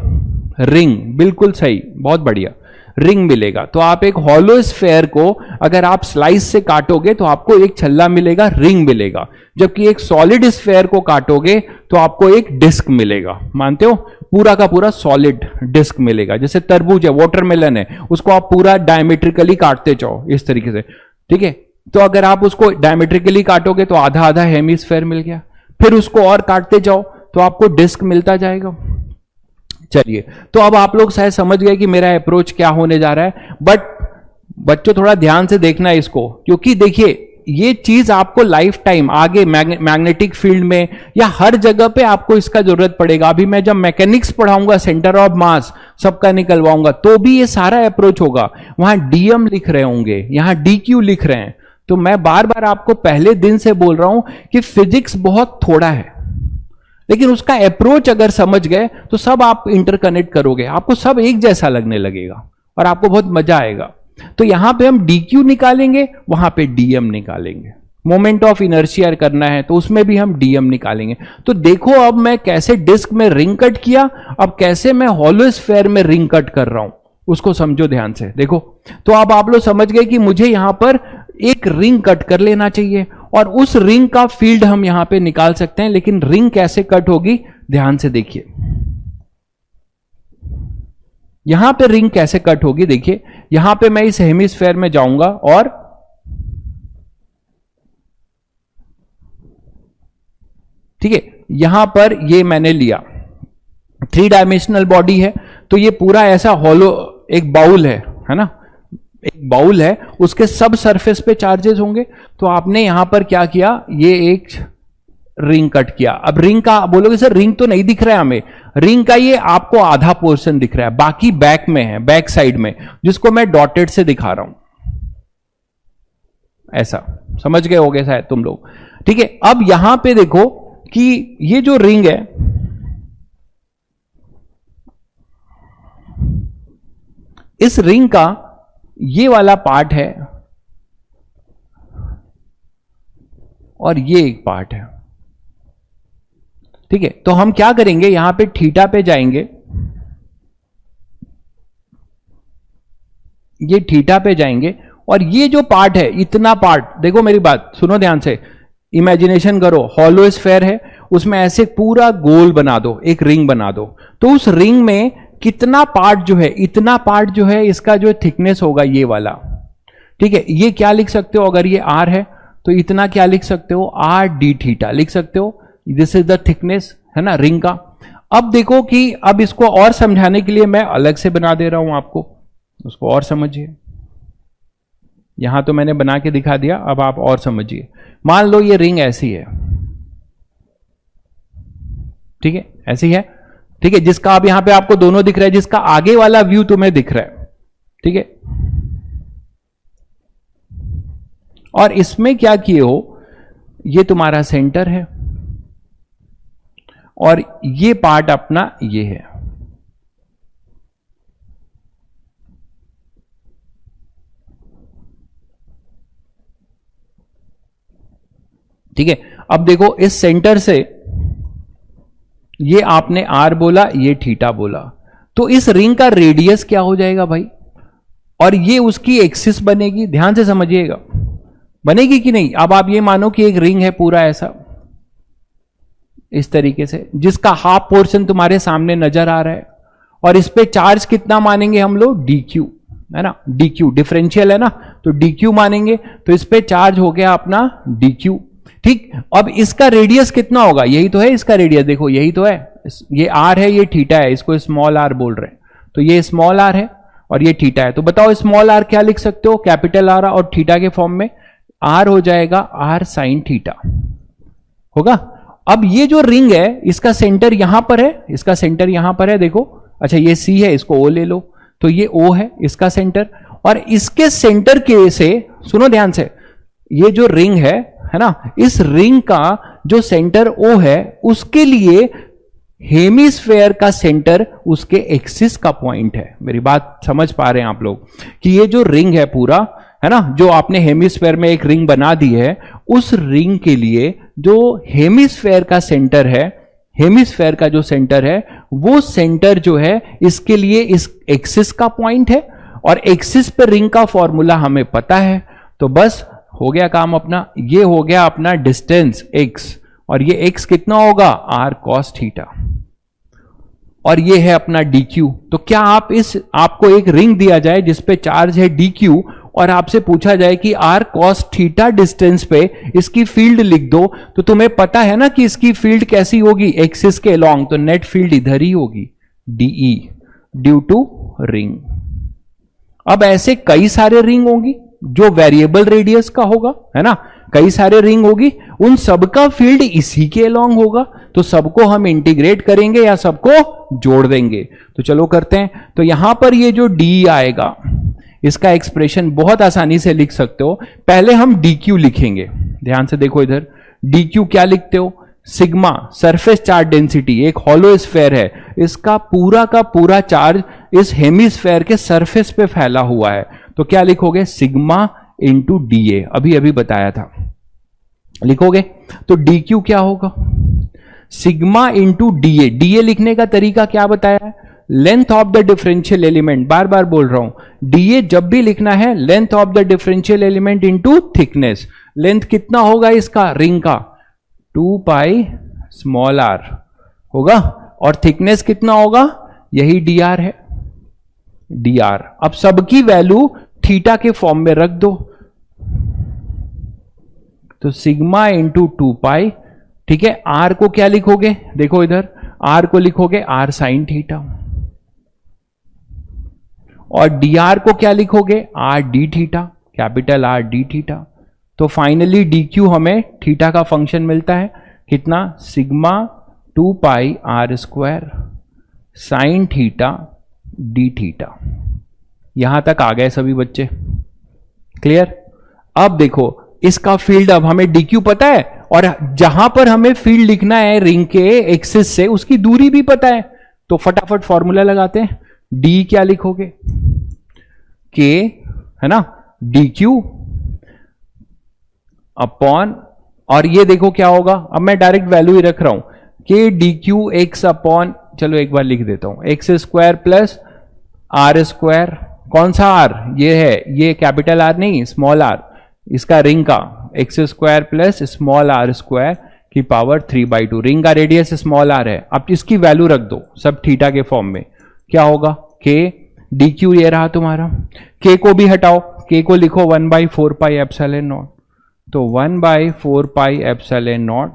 रिंग। बिल्कुल सही, बहुत बढ़िया, रिंग मिलेगा। तो आप एक हॉलो स्फेयर को अगर आप स्लाइस से काटोगे तो आपको एक छल्ला मिलेगा, रिंग मिलेगा, जबकि एक सॉलिड स्फेयर को काटोगे तो आपको एक डिस्क मिलेगा। मानते हो? पूरा का पूरा सॉलिड डिस्क मिलेगा। जैसे तरबूज है, वाटरमेलन है, उसको आप पूरा डायमेट्रिकली काटते जाओ इस तरीके से, ठीक है, तो अगर आप उसको डायमेट्रिकली काटोगे तो आधा आधा हेमिस्फेयर मिल गया, फिर उसको और काटते जाओ तो आपको डिस्क मिलता जाएगा। चलिए, तो अब आप लोग शायद समझ गए कि मेरा अप्रोच क्या होने जा रहा है, बट बच्चों थोड़ा ध्यान से देखना है इसको, क्योंकि देखिए ये चीज आपको लाइफ टाइम आगे मैग्नेटिक फील्ड में या हर जगह पे आपको इसका जरूरत पड़ेगा। अभी मैं जब मैकेनिक्स पढ़ाऊंगा, सेंटर ऑफ मास सबका निकलवाऊंगा, तो भी ये सारा अप्रोच होगा। वहां डीएम लिख रहे होंगे, यहां डीक्यू लिख रहे हैं, तो मैं बार बार आपको पहले दिन से बोल रहा हूं कि फिजिक्स बहुत थोड़ा है, लेकिन उसका अप्रोच अगर समझ गए तो सब आप इंटरकनेक्ट करोगे, आपको सब एक जैसा लगने लगेगा और आपको बहुत मजा आएगा। तो यहां पे हम डीक्यू निकालेंगे, वहां पे डीएम निकालेंगे। मोमेंट ऑफ इनर्शिया करना है तो उसमें भी हम डीएम निकालेंगे। तो देखो अब मैं कैसे डिस्क में रिंग कट किया, अब कैसे मैं हॉलो स्फेयर में रिंग कट कर रहा हूं, उसको समझो ध्यान से। देखो, तो अब आप लोग समझ गए कि मुझे यहां पर एक रिंग कट कर लेना चाहिए और उस रिंग का फील्ड हम यहां पे निकाल सकते हैं। लेकिन रिंग कैसे कट होगी, ध्यान से देखिए, यहां पे रिंग कैसे कट होगी। देखिए, यहां पे मैं इस हेमिस्फेयर में जाऊंगा और ठीक है, यहां पर ये मैंने लिया, 3 डायमेंशनल बॉडी है, तो ये पूरा ऐसा हॉलो एक बाउल है ना, एक बाउल है, उसके सब सरफेस पे चार्जेस होंगे। तो आपने यहां पर क्या किया, ये एक रिंग कट किया। अब रिंग का बोलोगे सर रिंग तो नहीं दिख रहा है हमें, रिंग का ये आपको आधा पोर्शन दिख रहा है, बाकी बैक में है, बैक साइड में, जिसको मैं डॉटेड से दिखा रहा हूं। ऐसा समझ गए होगे शायद तुम लोग, ठीक है। अब यहां पे देखो कि ये जो रिंग है, इस रिंग का ये वाला पार्ट है और ये एक पार्ट है, ठीक है। तो हम क्या करेंगे, यहां पे थीटा पे जाएंगे, ये थीटा पे जाएंगे, और ये जो पार्ट है, इतना पार्ट, देखो मेरी बात सुनो ध्यान से, इमेजिनेशन करो, हॉलो स्फेयर है, उसमें ऐसे पूरा गोल बना दो, एक रिंग बना दो, तो उस रिंग में कितना पार्ट जो है, इतना पार्ट जो है, इसका जो थिकनेस होगा ये वाला, ठीक है। ये क्या लिख सकते हो, अगर ये आर है तो इतना क्या लिख सकते हो, आर डी थीटा लिख सकते हो। दिस इज द थिकनेस, है ना, रिंग का। अब देखो कि अब इसको और समझाने के लिए मैं अलग से बना दे रहा हूं आपको, उसको और समझिए। यहां तो मैंने बना के दिखा दिया, अब आप और समझिए। मान लो ये रिंग ऐसी है, ठीक है, ऐसी है, ठीक है, जिसका अब यहां पे आपको दोनों दिख रहा है, जिसका आगे वाला व्यू तुम्हें दिख रहा है, ठीक है। और इसमें क्या किए हो, ये तुम्हारा सेंटर है और ये पार्ट अपना ये है, ठीक है, अब देखो इस सेंटर से ये आपने आर बोला, ये थीटा बोला, तो इस रिंग का रेडियस क्या हो जाएगा भाई, और ये उसकी एक्सिस बनेगी। ध्यान से समझिएगा, बनेगी कि नहीं। अब आप ये मानो कि एक रिंग है पूरा ऐसा इस तरीके से, जिसका हाफ पोर्शन तुम्हारे सामने नजर आ रहा है, और इस पे चार्ज कितना मानेंगे हम लोग, डी क्यू, है ना, डी क्यू डिफरेंशियल है ना, तो डी क्यू मानेंगे, तो इस पे चार्ज हो गया अपना डी क्यू। ठीक, अब इसका रेडियस कितना होगा, यही तो है इसका रेडियस, देखो यही तो है, ये आर है, ये थीटा है, इसको स्मॉल आर बोल रहे हैं, तो ये स्मॉल आर है और ये थीटा है। तो बताओ स्मॉल आर क्या लिख सकते हो, कैपिटल आर और थीटा के फॉर्म में, आर हो जाएगा आर साइन थीटा होगा। अब ये जो रिंग है इसका सेंटर यहां पर है, इसका सेंटर यहां पर है, देखो, अच्छा ये सी है, इसको ओ ले लो, तो ये ओ है इसका सेंटर, और इसके सेंटर के से, सुनो ध्यान से, ये जो रिंग है ना, इस रिंग का जो सेंटर ओ है उसके लिए हेमिस्फेयर का सेंटर उसके एक्सिस का पॉइंट है। मेरी बात समझ पा रहे हैं आप लोग, कि ये जो रिंग है पूरा, है ना, जो आपने हेमिस्फेयर में एक रिंग बना दी है, उस रिंग के लिए जो हेमिस्फेयर का सेंटर है, हेमिस्फेयर का जो सेंटर है, वो सेंटर जो है इसके लिए इस एक्सिस का पॉइंट है, और एक्सिस पर रिंग का फॉर्मूला हमें पता है, तो बस हो गया काम अपना। ये हो गया अपना डिस्टेंस x, और ये x कितना होगा, r cos थीटा, और ये है अपना dq। तो क्या आप आपको एक रिंग दिया जाए जिसपे चार्ज है dq, और आपसे पूछा जाए कि r cos थीटा डिस्टेंस पे इसकी फील्ड लिख दो, तो तुम्हें पता है ना कि इसकी फील्ड कैसी होगी, एक्सिस के अलोंग, तो नेट फील्ड इधर ही होगी, dE, ड्यू टू रिंग। अब ऐसे कई सारे रिंग होंगी जो वेरिएबल रेडियस का होगा, है ना, कई सारे रिंग होगी, उन सबका फील्ड इसी के अलोंग होगा, तो सबको हम इंटीग्रेट करेंगे या सबको जोड़ देंगे। तो चलो करते हैं। तो यहां पर ये जो डी आएगा, इसका एक्सप्रेशन बहुत आसानी से लिख सकते हो। पहले हम डी क्यू लिखेंगे, ध्यान से देखो इधर, डी क्यू क्या लिखते हो, सिग्मा सरफेस चार्ज डेंसिटी, एक हॉलो स्फेयर है, इसका पूरा का पूरा चार्ज इस हेमिस्फेयर के सरफेस पे फैला हुआ है, तो क्या लिखोगे, सिग्मा इंटू डी ए, अभी अभी बताया था, लिखोगे। तो डी क्यू क्या होगा, sigma into d a. D a लिखने का तरीका क्या बताया है, length of the differential element, बार बार बोल रहा हूं, डी ए जब भी लिखना है length of the differential element into thickness. Length कितना होगा इसका, रिंग का, 2 पाई स्मॉल आर होगा, और थिकनेस कितना होगा, यही डी आर है, डी आर। अब सबकी वैल्यू थीटा के फॉर्म में रख दो, तो सिग्मा इंटू 2 पाई, ठीक है। आर को क्या लिखोगे, देखो इधर, आर को लिखोगे आर साइन थीटा, और डी आर को क्या लिखोगे, r d theta, capital R d theta. तो फाइनली डी क्यू हमें थीटा का फंक्शन मिलता है, कितना, sigma 2 pi r square sine theta d theta. यहां तक आ गए सभी बच्चे, क्लियर। अब देखो इसका फील्ड, अब हमें डी क्यू पता है, और जहां पर हमें फील्ड लिखना है रिंग के एक्सिस से, उसकी दूरी भी पता है, तो फटाफट फॉर्मूला लगाते हैं। डी क्या लिखोगे, के, है ना, डी क्यू अपॉन, और ये देखो क्या होगा, अब मैं डायरेक्ट वैल्यू ही रख रहा हूं, के डी क्यू एक्स अपॉन, चलो एक बार लिख देता हूं, x square plus r square, कौन सा आर, ये है, ये कैपिटल आर नहीं, स्मॉल आर, इसका रिंग का, x square plus small r square की पावर 3/2। रिंग का रेडियस स्मॉल आर है, अब इसकी वैल्यू रख दो सब थीटा के फॉर्म में, क्या होगा, के डी क्यू ये रहा तुम्हारा, के को भी हटाओ, के को लिखो 1/4 पाई एप्सिलॉन नॉट, तो 1/4 पाई एप्सिलॉन नॉट,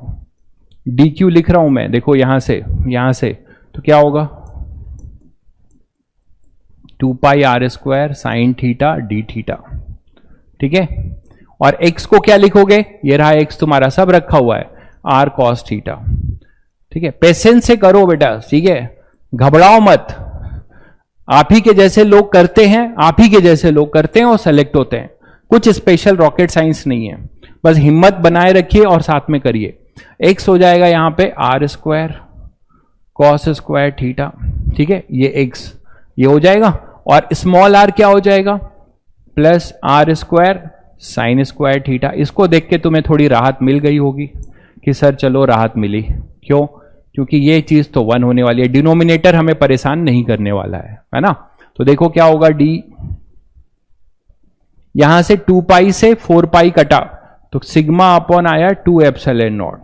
डी क्यू लिख रहा हूं मैं, देखो यहां से, तो क्या होगा, 2 pi r square sine theta d theta, ठीक है। और x को क्या लिखोगे, ये रहा x तुम्हारा, सब रखा हुआ है, r cos थीटा, ठीक है। पेशेंस से करो बेटा, ठीक है, घबराओ मत, आप ही के जैसे लोग करते हैं, आप ही के जैसे लोग करते हैं और सेलेक्ट होते हैं, कुछ स्पेशल रॉकेट साइंस नहीं है, बस हिम्मत बनाए रखिए और साथ में करिए। x हो जाएगा यहां पे r square cos square theta, ठीक है, ये x ये हो जाएगा, और स्मॉल r क्या हो जाएगा, plus r square sine square theta. इसको देख के तुम्हें थोड़ी राहत मिल गई होगी कि सर चलो राहत मिली। क्यों? क्योंकि ये चीज तो 1 होने वाली है, डिनोमिनेटर हमें परेशान नहीं करने वाला है ना। तो देखो क्या होगा, डी यहां से 2 पाई से 4 पाई कटा तो सिग्मा अपॉन आया 2 एप्सिलॉन नॉट।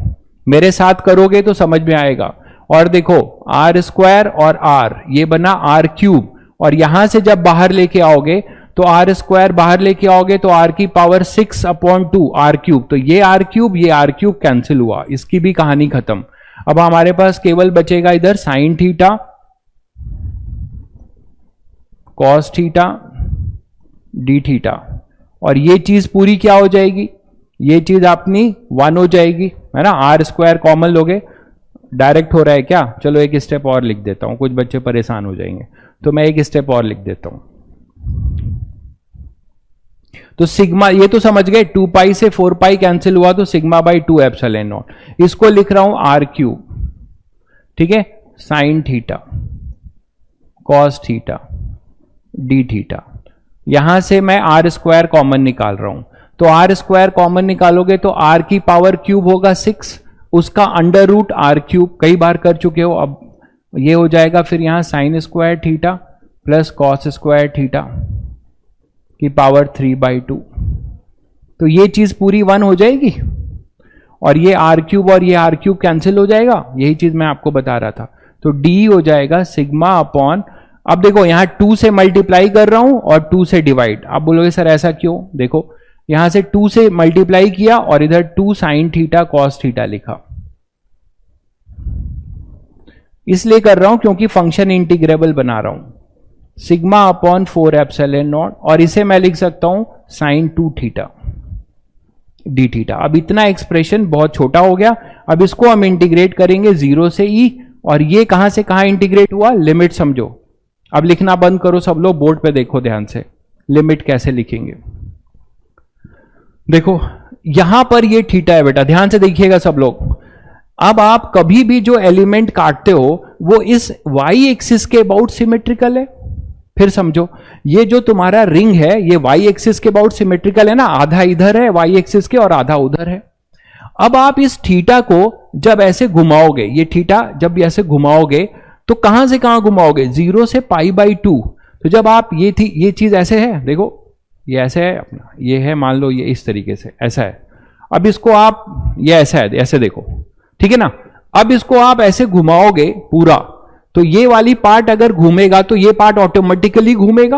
मेरे साथ करोगे तो समझ में आएगा। और देखो आर स्क्वायर और आर ये बना आर क्यूब, और यहां से जब बाहर लेके आओगे तो आर स्क्वायर बाहर लेके आओगे तो आर की पावर 6 अपॉन 2 आर क्यूब। तो ये आर क्यूब कैंसिल हुआ, इसकी भी कहानी खत्म। अब हमारे पास केवल बचेगा इधर sine theta cos theta d theta, और ये चीज पूरी क्या हो जाएगी, ये चीज अपनी 1 हो जाएगी, है ना। आर स्क्वायर कॉमन लोगे, डायरेक्ट हो रहा है क्या? चलो एक स्टेप और लिख देता हूं, कुछ बच्चे परेशान हो जाएंगे, तो मैं एक स्टेप और लिख देता हूं। तो सिग्मा, ये तो समझ गए 2 पाई से 4 पाई कैंसिल हुआ तो सिग्मा बाई 2 एप्सिलॉन नॉट। इसको लिख रहा हूं आर क्यूब, ठीक है, sine theta cos theta d theta. यहां से मैं आर स्क्वायर कॉमन निकाल रहा हूं, तो आर स्क्वायर कॉमन निकालोगे तो आर की पावर क्यूब होगा 6, उसका अंडर रूट आर क्यूब, कई बार कर चुके हो। अब ये हो जाएगा फिर यहां sign square theta plus cos square theta की पावर 3/2। तो ये चीज पूरी 1 हो जाएगी, और ये आर क्यूब और ये आर क्यूब कैंसिल हो जाएगा, यही चीज मैं आपको बता रहा था। तो डी हो जाएगा सिग्मा अपॉन, अब देखो यहां 2 से मल्टीप्लाई कर रहा हूं और 2 से डिवाइड। आप बोलोगे सर ऐसा क्यों? देखो यहां से 2 से मल्टीप्लाई किया और इधर 2 साइन थीटा कॉस थीटा लिखा, इसलिए कर रहा हूं क्योंकि फंक्शन इंटीग्रेबल बना रहा हूं। सिग्मा अपॉन 4 एप्सिलॉन नॉट, और इसे मैं लिख सकता हूं साइन 2 थीटा डी थीटा। अब इतना एक्सप्रेशन बहुत छोटा हो गया, अब इसको हम इंटीग्रेट करेंगे 0 से ई, और ये कहां से कहां इंटीग्रेट हुआ, लिमिट समझो। अब लिखना बंद करो सब लोग, बोर्ड पे देखो ध्यान से, लिमिट कैसे लिखेंगे। देखो यहां पर ये थीटा है बेटा, ध्यान से देखिएगा सब लोग। अब आप कभी भी जो एलिमेंट काटते हो वो इस वाई एक्सिस के अबाउट सिमेट्रिकल है। फिर समझो, ये जो तुम्हारा रिंग है ये वाई एक्सिस के अबाउट सिमेट्रिकल है ना, आधा इधर है वाई एक्सिस के और आधा उधर है। अब आप इस थीटा को जब ऐसे घुमाओगे, ये थीटा जब ऐसे घुमाओगे तो कहां से कहां घुमाओगे, 0 से π/2। तो जब आप ये चीज ऐसे है, देखो ये ऐसे है अपना, ये है मान लो ये इस तरीके से ऐसा है। अब इसको आप, ये ऐसा है, ऐसे देखो, ठीक है ना। अब इसको आप ऐसे घुमाओगे पूरा, तो ये वाली पार्ट अगर घूमेगा तो ये पार्ट ऑटोमेटिकली घूमेगा,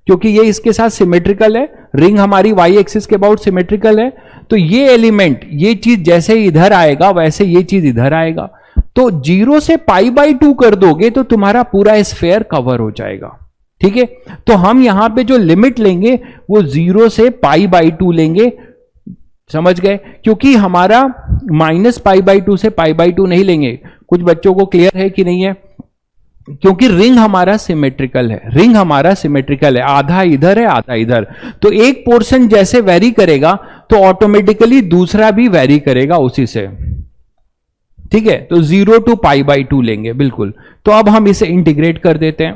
क्योंकि ये इसके साथ सिमेट्रिकल है, रिंग हमारी वाई एक्सिस के अबाउट सिमेट्रिकल है। तो ये एलिमेंट, ये चीज जैसे इधर आएगा वैसे ये चीज इधर आएगा। तो 0 से π/2 कर दोगे तो तुम्हारा पूरा स्फेयर कवर हो जाएगा, ठीक है। तो हम यहां पे जो लिमिट लेंगे वो 0 से π/2 लेंगे, समझ गए? क्योंकि हमारा -π/2 से π/2 नहीं लेंगे। कुछ बच्चों को क्लियर है कि नहीं है? क्योंकि रिंग हमारा सिमेट्रिकल है, रिंग हमारा सिमेट्रिकल है, आधा इधर है आधा इधर। तो एक पोर्शन जैसे वेरी करेगा तो ऑटोमेटिकली दूसरा भी वेरी करेगा उसी से, ठीक है। तो 0 to π/2 लेंगे बिल्कुल। तो अब हम इसे इंटीग्रेट कर देते हैं।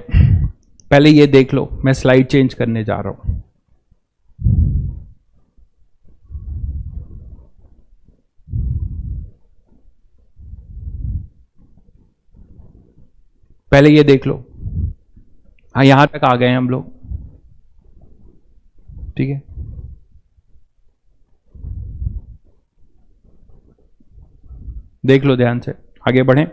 पहले ये देख लो, मैं स्लाइड चेंज करने जा रहा हूं। पहले ये देख लो, हाँ यहां तक आ गए हम लोग, ठीक है। देख लो ध्यान से, आगे बढ़ें।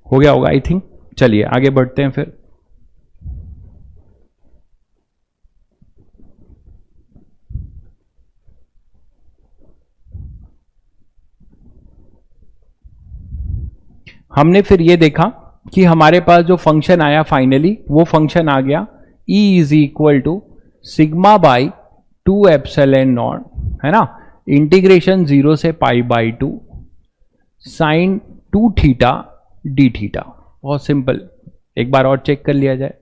हो गया होगा आई थिंक। चलिए आगे बढ़ते हैं फिर। हमने फिर ये देखा कि हमारे पास जो फंक्शन आया फाइनली, वो फंक्शन आ गया E is equal to sigma by 2 epsilon naught, है ना, इंटीग्रेशन 0 से π/2 साइन 2 थीटा डी थीटा। बहुत सिंपल, एक बार और चेक कर लिया जाए।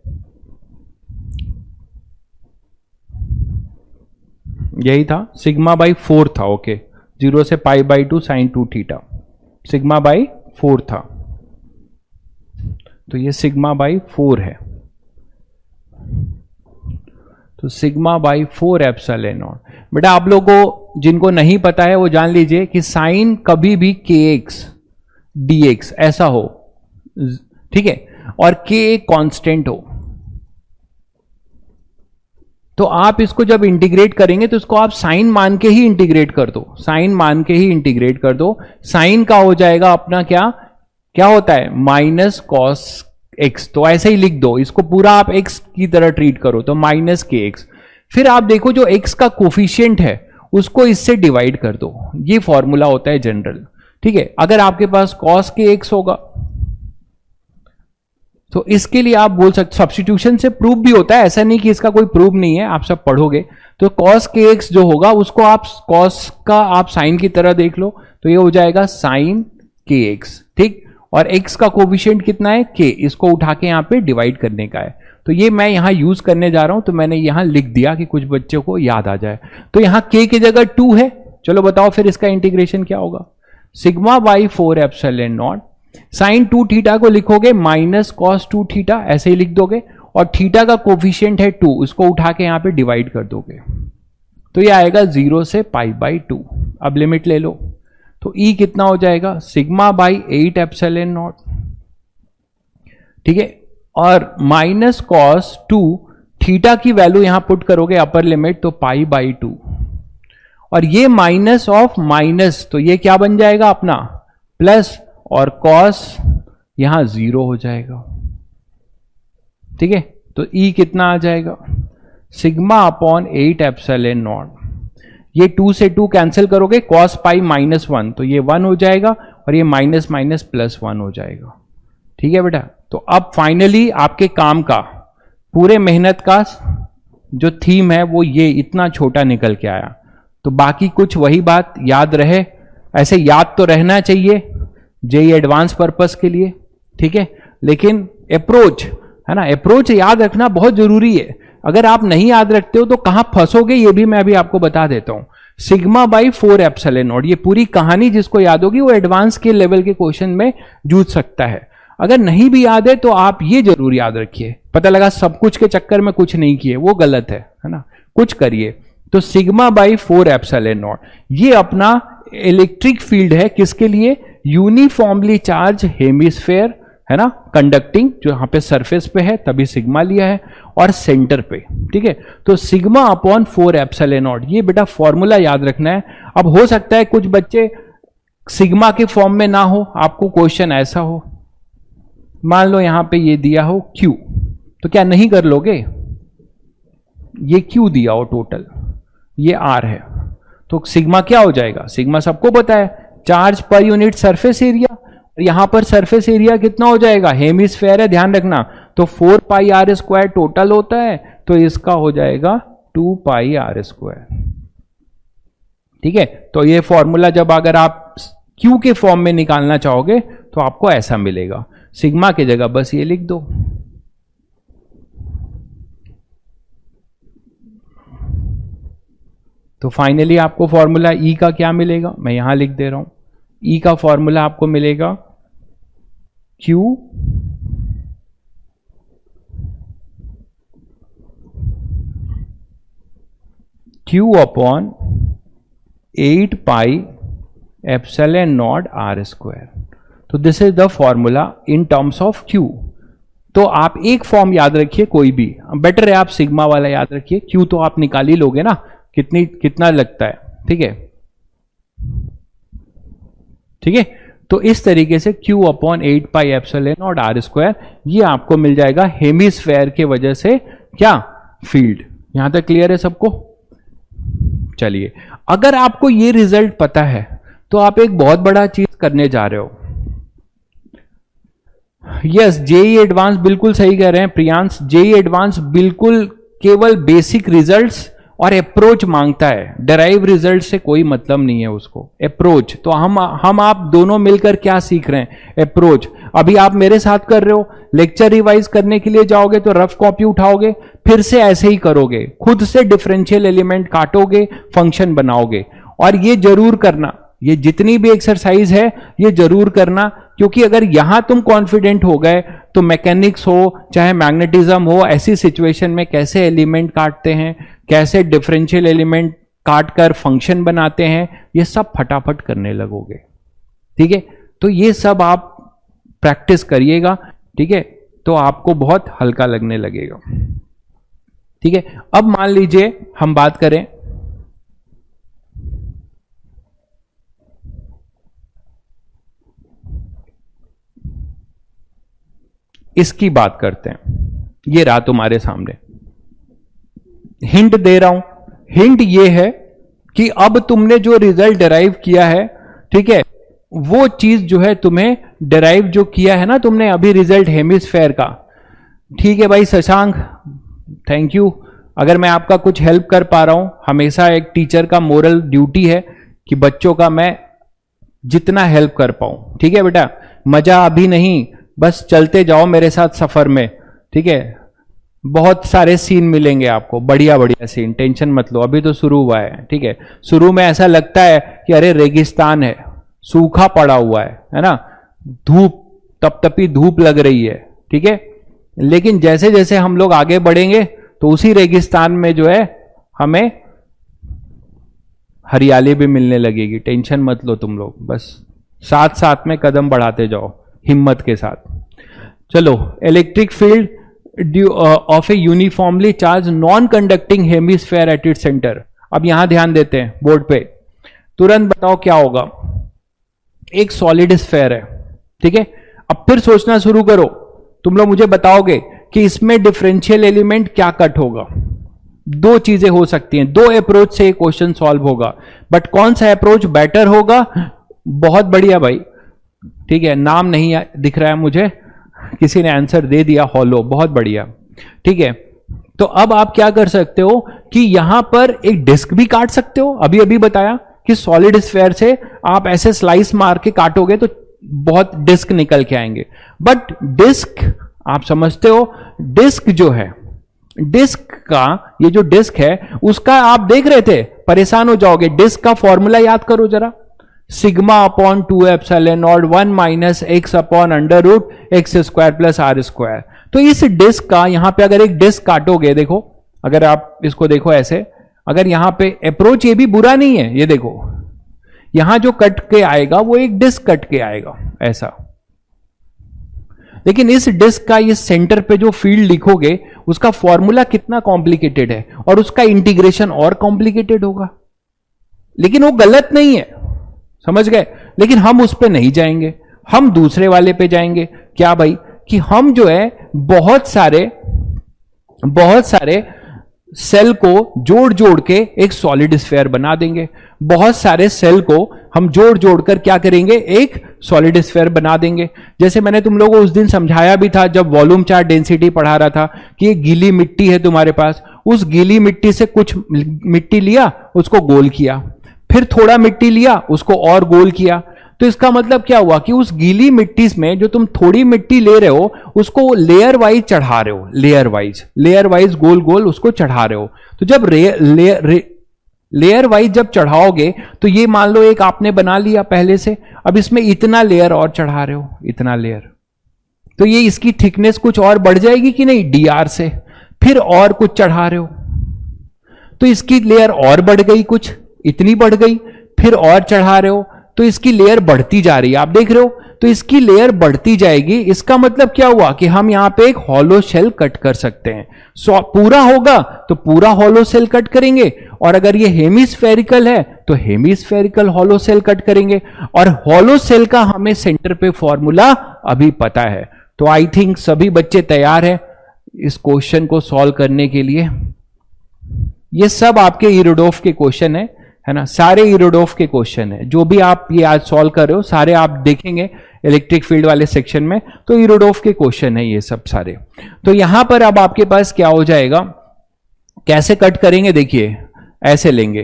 यही था, सिग्मा बाई 4 था, ओके। 0 से pi by 2 sine 2 theta, sigma by 4 था, तो ये सिग्मा बाई 4 है, तो सिग्मा बाई 4 एप्सिलॉन नॉट। बेटा आप लोगों को जिनको नहीं पता है वो जान लीजिए कि साइन कभी भी kx dx ऐसा हो, ठीक है, और k एक कांस्टेंट हो, तो आप इसको जब इंटीग्रेट करेंगे तो इसको आप साइन मान के ही इंटीग्रेट कर दो, साइन मान के ही इंटीग्रेट कर दो। साइन का हो जाएगा अपना क्या क्या होता है, माइनस कॉस एक्स, तो ऐसे ही लिख दो, इसको पूरा आप एक्स की तरह ट्रीट करो, तो माइनस के एक्स। फिर आप देखो जो एक्स का कोफिशिएंट है उसको इससे डिवाइड कर दो, ये फॉर्मूला होता है जनरल, ठीक है। अगर आपके पास कॉस के एक्स होगा तो इसके लिए आप बोल सकते, सब्स्टिट्यूशन से प्रूव भी होता है, ऐसा नहीं कि इसका कोई प्रूव नहीं है, आप सब पढ़ोगे। तो कॉस के एक्स जो होगा उसको आप कॉस का आप साइन की तरह देख लो, तो ये हो जाएगा साइन के एक्स, ठीक। और x का कोफिशिएंट कितना है k, इसको उठा के यहाँ पे डिवाइड करने का है, तो ये मैं यहाँ यूज करने जा रहा हूं, तो मैंने यहाँ लिख दिया कि कुछ बच्चों को याद आ जाए। तो यहाँ k की जगह 2 है, चलो बताओ फिर इसका इंटीग्रेशन क्या होगा, sigma by 4 epsilon naught, sine 2 theta को लिखोगे माइनस कॉस 2 थीटा, ऐसे ही लिख दोगे, और थीटा का कोफिशिएंट है 2, उसको उठा के यहाँ पे डिवाइड कर दोगे, तो ये आएगा 0 से पाई बाई 2। अब लिमिट ले लो, तो E कितना हो जाएगा, सिग्मा बाई 8 एप्सिलॉन नॉट, ठीक है, और माइनस कॉस 2 थीटा की वैल्यू यहां पुट करोगे अपर लिमिट, तो पाई बाई 2, और ये माइनस ऑफ माइनस, तो ये क्या बन जाएगा अपना प्लस, और कॉस यहां 0 हो जाएगा, ठीक है। तो E कितना आ जाएगा, सिग्मा अपॉन 8 एप्सिलॉन नॉट, ये 2 से 2 कैंसिल करोगे, कॉस पाई माइनस 1, तो ये 1 हो जाएगा, और ये माइनस माइनस प्लस 1 हो जाएगा, ठीक है बेटा। तो अब फाइनली आपके काम का पूरे मेहनत का जो थीम है वो ये इतना छोटा निकल के आया, तो बाकी कुछ वही बात याद रहे, ऐसे याद तो रहना चाहिए जेई एडवांस पर्पस के लिए, ठीक है, लेकिन अप्रोच है ना, अप्रोच याद रखना बहुत जरूरी है। अगर आप नहीं याद रखते हो तो कहां फंसोगे ये भी मैं अभी आपको बता देता हूं। सिग्मा बाई 4 एप्सिलॉन नॉट, ये पूरी कहानी जिसको याद होगी वो एडवांस के लेवल के क्वेश्चन में जूझ सकता है। अगर नहीं भी याद है तो आप ये जरूर याद रखिए, पता लगा सब कुछ के चक्कर में कुछ नहीं किए, वो गलत है ना, कुछ करिए। तो सिग्मा बाई 4 एप्सिलॉन नॉट ये अपना इलेक्ट्रिक फील्ड है, किसके लिए, यूनिफॉर्मली चार्ज हेमिस्फेयर है ना, कंडक्टिंग, जो यहां पे सरफेस पे है तभी सिग्मा लिया है, और सेंटर पे, ठीक है। तो सिग्मा अपॉन 4 एप्सिलॉन नॉट, ये बेटा फॉर्मूला याद रखना है। अब हो सकता है कुछ बच्चे सिग्मा के फॉर्म में ना हो, आपको क्वेश्चन ऐसा हो, मान लो यहां पे ये दिया हो Q, तो क्या नहीं कर लोगे, ये Q दिया हो टोटल, ये R है, तो सिग्मा क्या हो जाएगा, सिग्मा सबको पता है चार्ज पर यूनिट सरफेस एरिया, यहां पर सरफेस एरिया कितना हो जाएगा, हेमिस्फेयर है ध्यान रखना, तो 4 पाई आर स्क्वायर टोटल होता है, तो इसका हो जाएगा 2 पाई आर स्क्वायर, ठीक है। तो ये फॉर्मूला जब अगर आप Q के फॉर्म में निकालना चाहोगे तो आपको ऐसा मिलेगा, सिग्मा की जगह बस ये लिख दो, तो फाइनली आपको फॉर्मूला E का क्या मिलेगा, मैं यहां लिख दे रहा हूं, E का फॉर्मूला आपको मिलेगा Q upon 8 pi epsilon naught are square. तो this is the formula in terms of Q। तो आप एक फॉर्म याद रखिए, कोई भी बेटर है आप सिग्मा वाला याद रखिए, Q तो आप निकाल ही लोगे ना, कितना लगता है, ठीक है, ठीक है। तो इस तरीके से Q upon 8 pi epsilon naught are square, ये आपको मिल जाएगा हेमिस्फेयर के वजह से क्या फील्ड। यहां तक क्लियर है सबको। चलिए, अगर आपको ये रिजल्ट पता है तो आप एक बहुत बड़ा चीज करने जा रहे हो। यस, जेई एडवांस बिल्कुल सही कह रहे हैं प्रियांश, जेई एडवांस बिल्कुल केवल बेसिक रिजल्ट्स और अप्रोच मांगता है, डेराइव रिजल्ट से कोई मतलब नहीं है उसको, अप्रोच। तो हम आप दोनों मिलकर क्या सीख रहे हैं, अप्रोच। अभी आप मेरे साथ कर रहे हो, लेक्चर रिवाइज करने के लिए जाओगे तो रफ कॉपी उठाओगे, फिर से ऐसे ही करोगे, खुद से डिफरेंशियल एलिमेंट काटोगे, फंक्शन बनाओगे, और ये जरूर करना, ये जितनी भी एक्सरसाइज है ये जरूर करना, क्योंकि अगर यहां तुम कॉन्फिडेंट हो गए तो मैकेनिक्स हो चाहे मैग्नेटिज्म हो, ऐसी सिचुएशन में कैसे एलिमेंट काटते हैं, कैसे डिफरेंशियल एलिमेंट काट कर फंक्शन बनाते हैं, ये सब फटाफट करने लगोगे। ठीक है, तो ये सब आप प्रैक्टिस करिएगा। ठीक है, तो आपको बहुत हल्का लगने लगेगा। ठीक है, अब मान लीजिए हम बात करें इसकी, बात करते हैं। ये रहा तुम्हारे सामने, हिंट दे रहा हूं। हिंट ये है कि अब तुमने जो रिजल्ट डिराइव किया है, ठीक है, वो चीज जो है तुम्हें डिराइव जो किया है ना तुमने अभी रिजल्ट हेमिस्फेयर का, ठीक है भाई शशांक, थैंक यू। अगर मैं आपका कुछ हेल्प कर पा रहा हूं, हमेशा एक टीचर का मोरल ड्यूटी है कि बच्चों का मैं जितना हेल्प कर पाऊं। ठीक है बेटा, मजा अभी नहीं, बस चलते जाओ मेरे साथ सफर में। ठीक है, बहुत सारे सीन मिलेंगे आपको, बढ़िया बढ़िया सीन, टेंशन मत लो, अभी तो शुरू हुआ है। ठीक है, शुरू में ऐसा लगता है कि अरे रेगिस्तान है, सूखा पड़ा हुआ है ना, धूप, तपतपी धूप लग रही है। ठीक है, लेकिन जैसे जैसे हम लोग आगे बढ़ेंगे तो उसी रेगिस्तान में जो है हमें हरियाली भी मिलने लगेगी। टेंशन मत लो तुम लोग, बस साथ साथ में कदम बढ़ाते जाओ हिम्मत के साथ। चलो, electric field of a uniformly charge non conducting hemisphere eight its centre. अब यहां ध्यान देते हैं बोर्ड पे, तुरंत बताओ क्या होगा। एक सॉलिड स्फेयर है, ठीक है, अब फिर सोचना शुरू करो, तुम लोग मुझे बताओगे कि इसमें डिफरेंशियल एलिमेंट क्या कट होगा। दो चीजें हो सकती हैं, दो अप्रोच से क्वेश्चन सॉल्व होगा, बट कौन सा अप्रोच बेटर होगा? बहुत बढ़िया भाई, ठीक है, नाम नहीं दिख रहा है मुझे, किसी ने आंसर दे दिया, हॉलो, बहुत बढ़िया। ठीक है, तो अब आप क्या कर सकते हो कि यहां पर एक डिस्क भी काट सकते हो। अभी अभी बताया कि सॉलिड स्फेयर से आप ऐसे स्लाइस मार के काटोगे तो बहुत डिस्क निकल के आएंगे, बट डिस्क आप समझते हो, डिस्क जो है, डिस्क का ये जो डिस्क है उसका आप देख रहे थे, परेशान हो जाओगे। डिस्क का फॉर्मूला याद करो जरा, sigma upon 2 epsilon naught 1 minus x upon under root x square plus r square. तो इस डिस्क का यहां पे अगर एक डिस्क काटोगे, देखो अगर आप इसको देखो ऐसे, अगर यहां पे अप्रोच ये भी बुरा नहीं है, ये देखो यहां जो कट के आएगा वो एक डिस्क कट के आएगा ऐसा, लेकिन इस डिस्क का इस सेंटर पे जो फील्ड लिखोगे उसका फॉर्मूला कितना कॉम्प्लिकेटेड है और उसका इंटीग्रेशन और कॉम्प्लिकेटेड होगा, लेकिन वो गलत नहीं है, समझ गए। लेकिन हम उस पे नहीं जाएंगे, हम दूसरे वाले पे जाएंगे। क्या भाई, कि हम जो है बहुत सारे सेल को जोड़ जोड़ के एक सॉलिड स्फेयर बना देंगे। बहुत सारे सेल को हम जोड़ जोड़ कर क्या करेंगे, एक सॉलिड स्फेयर बना देंगे। जैसे मैंने तुम लोगों को उस दिन समझाया भी था जब वॉल्यूम चार्ज डेंसिटी पढ़ा रहा था कि एक गीली मिट्टी है तुम्हारे पास, उस गीली मिट्टी से कुछ मिट्टी लिया, उसको गोल किया, फिर थोड़ा मिट्टी लिया, उसको और गोल किया। तो इसका मतलब क्या हुआ कि उस गीली मिट्टी में जो तुम थोड़ी मिट्टी ले रहे हो उसको लेयर वाइज चढ़ा रहे हो, लेयर वाइज गोल गोल उसको चढ़ा रहे हो। तो जब लेयर वाइज जब चढ़ाओगे तो ये मान लो एक आपने बना लिया पहले से, अब इसमें इतना लेयर और चढ़ा रहे हो, इतना लेयर, तो ये इसकी थिकनेस कुछ और बढ़ जाएगी कि नहीं, डीआर से, फिर और कुछ चढ़ा रहे हो तो इसकी लेयर और बढ़ गई, कुछ इतनी बढ़ गई, फिर और चढ़ा रहे हो तो इसकी लेयर बढ़ती जा रही है, आप देख रहे हो, तो इसकी लेयर बढ़ती जाएगी। इसका मतलब क्या हुआ कि हम यहां पे एक हॉलो शेल कट कर सकते हैं। पूरा होगा तो पूरा हॉलो शेल कट करेंगे, और अगर ये हेमिस्फेरिकल है तो हेमिस्फेरिकल हॉलो शेल कट करेंगे, और हॉलो शेल का हमें सेंटर पे फॉर्मूला अभी पता है। तो आई थिंक सभी बच्चे तैयार हैं इस क्वेश्चन को सॉल्व करने के लिए। ये सब आपके इरोडोफ के क्वेश्चन है ना, सारे इरोडोफ के क्वेश्चन है, जो भी आप ये आज सॉल्व कर रहे हो सारे आप देखेंगे इलेक्ट्रिक फील्ड वाले सेक्शन में, तो इरोडोफ के क्वेश्चन है ये सब सारे। तो यहां पर अब आपके पास क्या हो जाएगा, कैसे कट करेंगे, देखिए ऐसे लेंगे,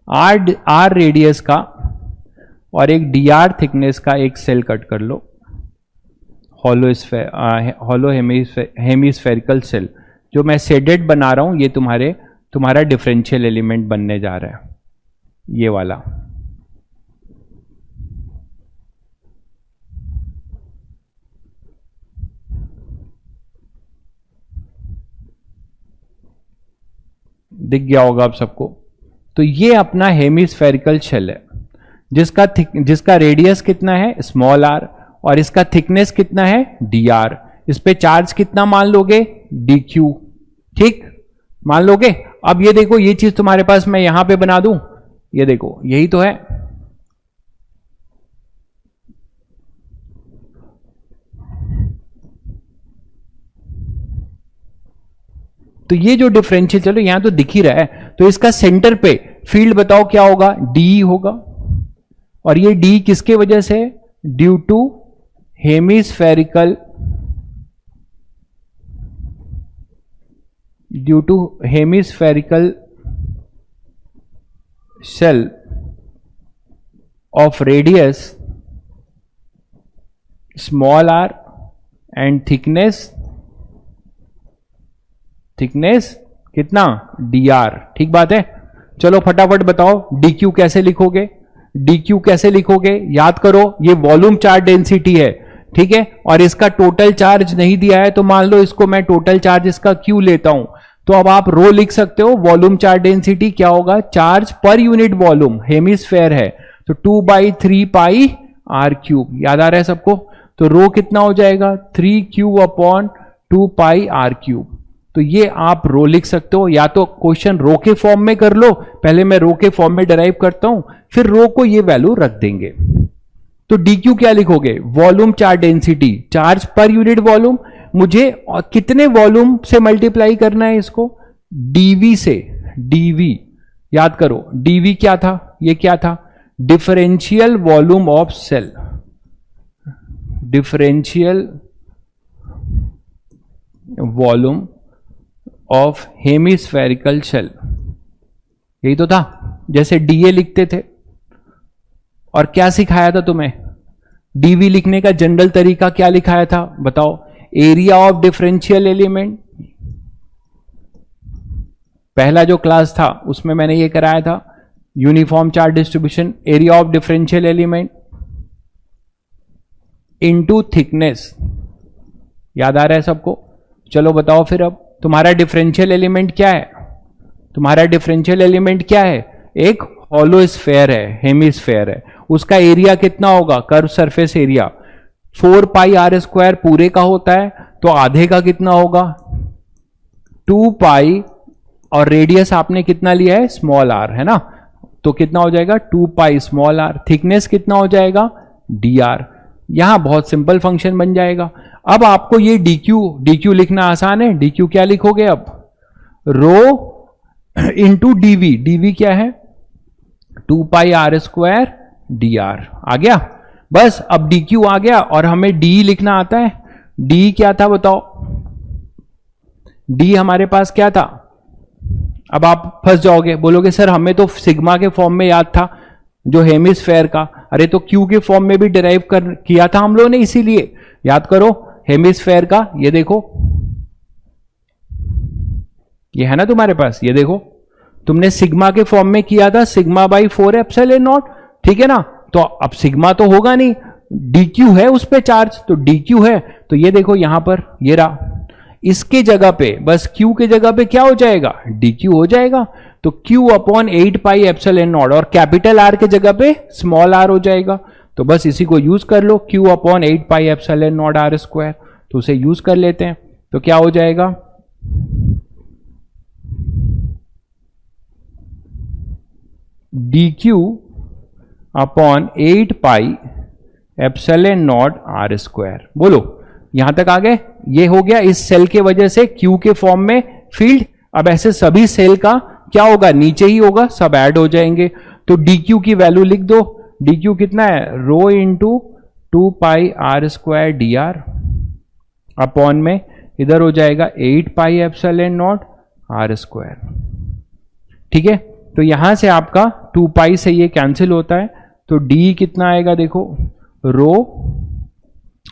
आर रेडियस का और एक डी आर थिकनेस का एक सेल कट कर लो, हॉलो हेमिस्फेरिकल सेल, जो मैं शेडेड बना रहा हूं, ये तुम्हारा डिफरेंशियल एलिमेंट बनने जा रहा है, ये वाला। दिख गया होगा आप सबको। तो ये अपना हेमिस्फेरिकल शेल है, जिसका रेडियस कितना है, स्मॉल आर, और इसका थिकनेस कितना है, डी आर। इस पे चार्ज कितना मान लोगे, डी क्यू, ठीक मान लोगे। अब ये देखो, ये चीज तुम्हारे पास मैं यहां पे बना दूं, ये देखो यही तो है। तो ये जो डिफरेंशियल, चलो यहां तो दिख ही रहा है, तो इसका सेंटर पे फील्ड बताओ क्या होगा, डी होगा। और ये डी किसके वजह से, due to hemispherical shell of radius small R and thickness कितना, डी आर। ठीक बात है। चलो फटाफट बताओ डी क्यू कैसे लिखोगे, याद करो ये वॉल्यूम चार्ज डेंसिटी है, ठीक है, और इसका टोटल चार्ज नहीं दिया है, तो मान लो इसको मैं टोटल चार्ज इसका क्यू लेता हूं, तो अब आप रो लिख सकते हो। वॉल्यूम चार्ज डेंसिटी क्या होगा, चार्ज पर यूनिट वॉल्यूम, हेमिस्फेयर है तो 2/3 पाई आर क्यूब। याद आ रहा है सबको। तो रो कितना हो जाएगा, 3Q/2 पाई आर क्यूब। तो ये आप रो लिख सकते हो, या तो क्वेश्चन रो के फॉर्म में कर लो, पहले मैं रो के फॉर्म में डिराइव करता हूं, फिर रो को ये वैल्यू रख देंगे। तो डीक्यू क्या लिखोगे, वॉल्यूम चार्ज डेंसिटी, चार्ज पर यूनिट वॉल्यूम। मुझे कितने वॉल्यूम से मल्टीप्लाई करना है इसको, डीवी से। डीवी याद करो, डीवी क्या था, ये क्या था, differential volume of cell, differential volume of hemispherical shell, यही तो था। जैसे डीए लिखते थे, और क्या सिखाया था तुम्हें, डीवी लिखने का जनरल तरीका क्या लिखाया था बताओ, एरिया ऑफ डिफरेंशियल एलिमेंट। पहला जो क्लास था उसमें मैंने ये कराया था, uniform charge distribution, area of differential element into thickness. याद आ रहा है सबको। चलो बताओ फिर, अब तुम्हारा डिफरेंशियल एलिमेंट क्या है, एक हॉलो स्फेयर है, हेमिस्फेयर है, उसका एरिया कितना होगा, कर्व सरफेस एरिया 4πr² पूरे का होता है, तो आधे का कितना होगा 2π, और रेडियस आपने कितना लिया है, स्मॉल आर, है ना, तो कितना हो जाएगा 2π स्मॉल आर। थिकनेस कितना हो जाएगा, dr। यहां बहुत सिंपल फंक्शन बन जाएगा। अब आपको ये dq लिखना आसान है, dq क्या लिखोगे अब, रो इंटू dv क्या है, 2πr² dr। आ गया, बस अब dq आ गया, और हमें d लिखना आता है। d क्या था बताओ, d हमारे पास क्या था। अब आप फंस जाओगे, बोलोगे सर हमें तो सिग्मा के फॉर्म में याद था, जो हेमिस्फेयर का। अरे तो क्यू के फॉर्म में भी डिराइव किया था हम लोगों ने, इसीलिए याद करो हेमिस्फेयर का, ये देखो, ये है ना तुम्हारे पास, ये देखो तुमने सिग्मा के फॉर्म में किया था, σ/4 एप्सिलॉन नॉट, ठीक है ना। तो अब सिग्मा तो होगा नहीं, dq है उस पे चार्ज, तो dq है, तो ये देखो यहां पर ये रहा, इसके जगह पे बस q के जगह पे क्या हो जाएगा, dq हो जाएगा। तो Q/8π एप्सिलॉन नॉट, और कैपिटल R के जगह पे स्मॉल r हो जाएगा, तो बस इसी को यूज कर लो, Q/8π एप्सिलॉन नॉट r², तो उसे यूज कर लेते हैं। तो क्या हो जाएगा, dq/8π एप्सिलॉन नॉट r²। बोलो यहां तक आ गए। ये हो गया इस सेल के वजह से Q के फॉर्म में फील्ड। अब ऐसे सभी सेल का क्या होगा, नीचे ही होगा, सब ऐड हो जाएंगे। तो dq की वैल्यू लिख दो, dq कितना है, rho into 2πr² dr upon में इधर हो जाएगा 8π एप्सिलॉन नॉट r²। ठीक है, तो यहां से आपका 2π से ये कैंसिल होता है, तो d कितना आएगा देखो, रो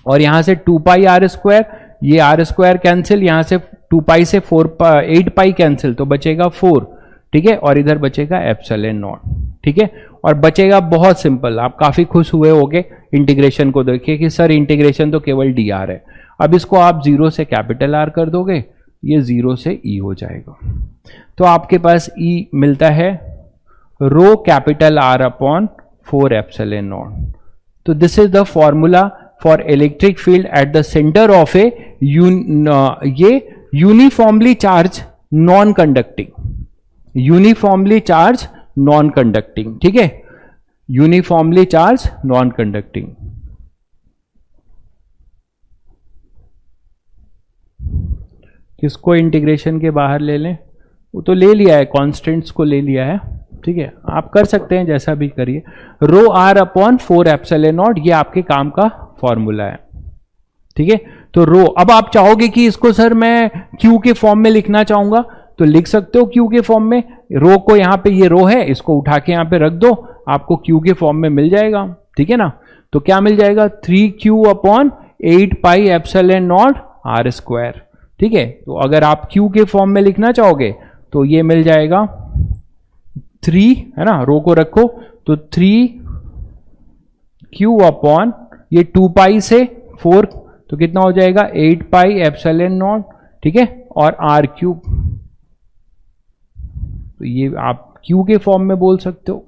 और यहां से 2 पाई आर स्क्वायर, ये आर स्क्वायर कैंसिल, यहां से 2 पाई से 8 पाई कैंसिल, तो बचेगा 4, ठीक है, और इधर बचेगा एप्सिलॉन नॉट, ठीक है। और बचेगा बहुत सिंपल, आप काफी खुश हुए होगे इंटीग्रेशन को देखिए कि सर इंटीग्रेशन तो केवल डी आर है। अब इसको आप 0 से कैपिटल आर कर दोगे, ये 0 से ई हो जाएगा, तो आपके पास ई मिलता है rho capital R upon 4 epsilon naught. तो this is the formula for electric field at the centre of a ये uniformly charge non conducting, uniformly charge non conducting, ठीक है, यूनिफॉर्मली चार्ज नॉन कंडक्टिंग। किसको integration के बाहर ले लें, वो तो ले लिया है, कांस्टेंट्स को ले लिया है, ठीक है, आप कर सकते हैं जैसा भी करिए। रो आर अपॉन 4 एप्सिलॉन नॉट, ये आपके काम का फॉर्मूला है, ठीक है। तो रो, अब आप चाहोगे कि इसको सर मैं क्यू के फॉर्म में लिखना चाहूंगा, तो लिख सकते हो क्यू के फॉर्म में। रो को यहां पे, ये रो है, इसको उठा के यहां पे रख दो, आपको क्यू के फॉर्म में मिल जाएगा, ठीक है ना। तो क्या मिल जाएगा, 3q upon 8 pi epsilon naught are square, ठीक है। तो अगर आप क्यू के फॉर्म में लिखना चाहोगे तो ये मिल जाएगा 3, है ना, रो को रखो, तो 3q अपॉन ये 2 पाई से 4, तो कितना हो जाएगा 8 पाई एप्सिलॉन नॉट, ठीक है, और आर क्यूब, तो ये आप क्यू के फॉर्म में बोल सकते हो,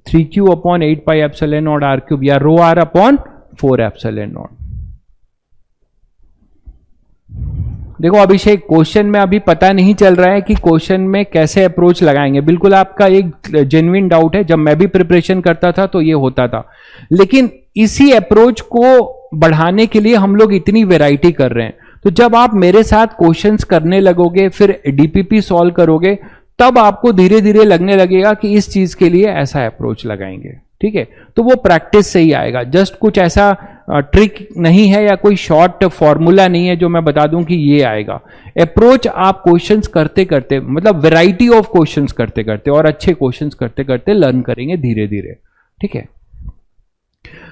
3q upon 8 pi epsilon naught R cube, या rho R upon 4 epsilon naught. देखो अभिषेक, क्वेश्चन में अभी पता नहीं चल रहा है कि क्वेश्चन में कैसे अप्रोच लगाएंगे, बिल्कुल आपका एक जेन्युइन डाउट है। जब मैं भी प्रिपरेशन करता था तो ये होता था, लेकिन इसी अप्रोच को बढ़ाने के लिए हम लोग इतनी वैरायटी कर रहे हैं। तो जब आप मेरे साथ क्वेश्चंस करने लगोगे, फिर डीपीपी सॉल्व करोगे, तब आपको धीरे धीरे लगने लगेगा कि इस चीज के लिए ऐसा अप्रोच लगाएंगे, ठीक है। तो वो प्रैक्टिस से ही आएगा, जस्ट कुछ ऐसा ट्रिक नहीं है या कोई शॉर्ट फॉर्मूला नहीं है जो मैं बता दूं कि ये आएगा। अप्रोच आप क्वेश्चंस करते करते, मतलब वैरायटी ऑफ क्वेश्चंस करते करते और अच्छे क्वेश्चंस करते करते लर्न करेंगे धीरे धीरे, ठीक है।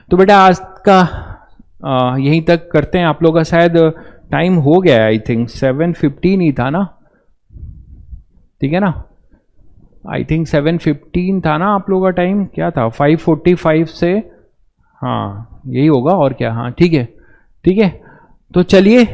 तो बेटा आज का यहीं तक करते हैं। आप लोग का शायद टाइम हो गया है, आई थिंक 7:15 ही था ना, ठीक है ना, आई थिंक 7:15 था ना आप लोगों का टाइम, क्या था 5:45 से, हाँ यही होगा और क्या, हाँ ठीक है, ठीक है। तो चलिए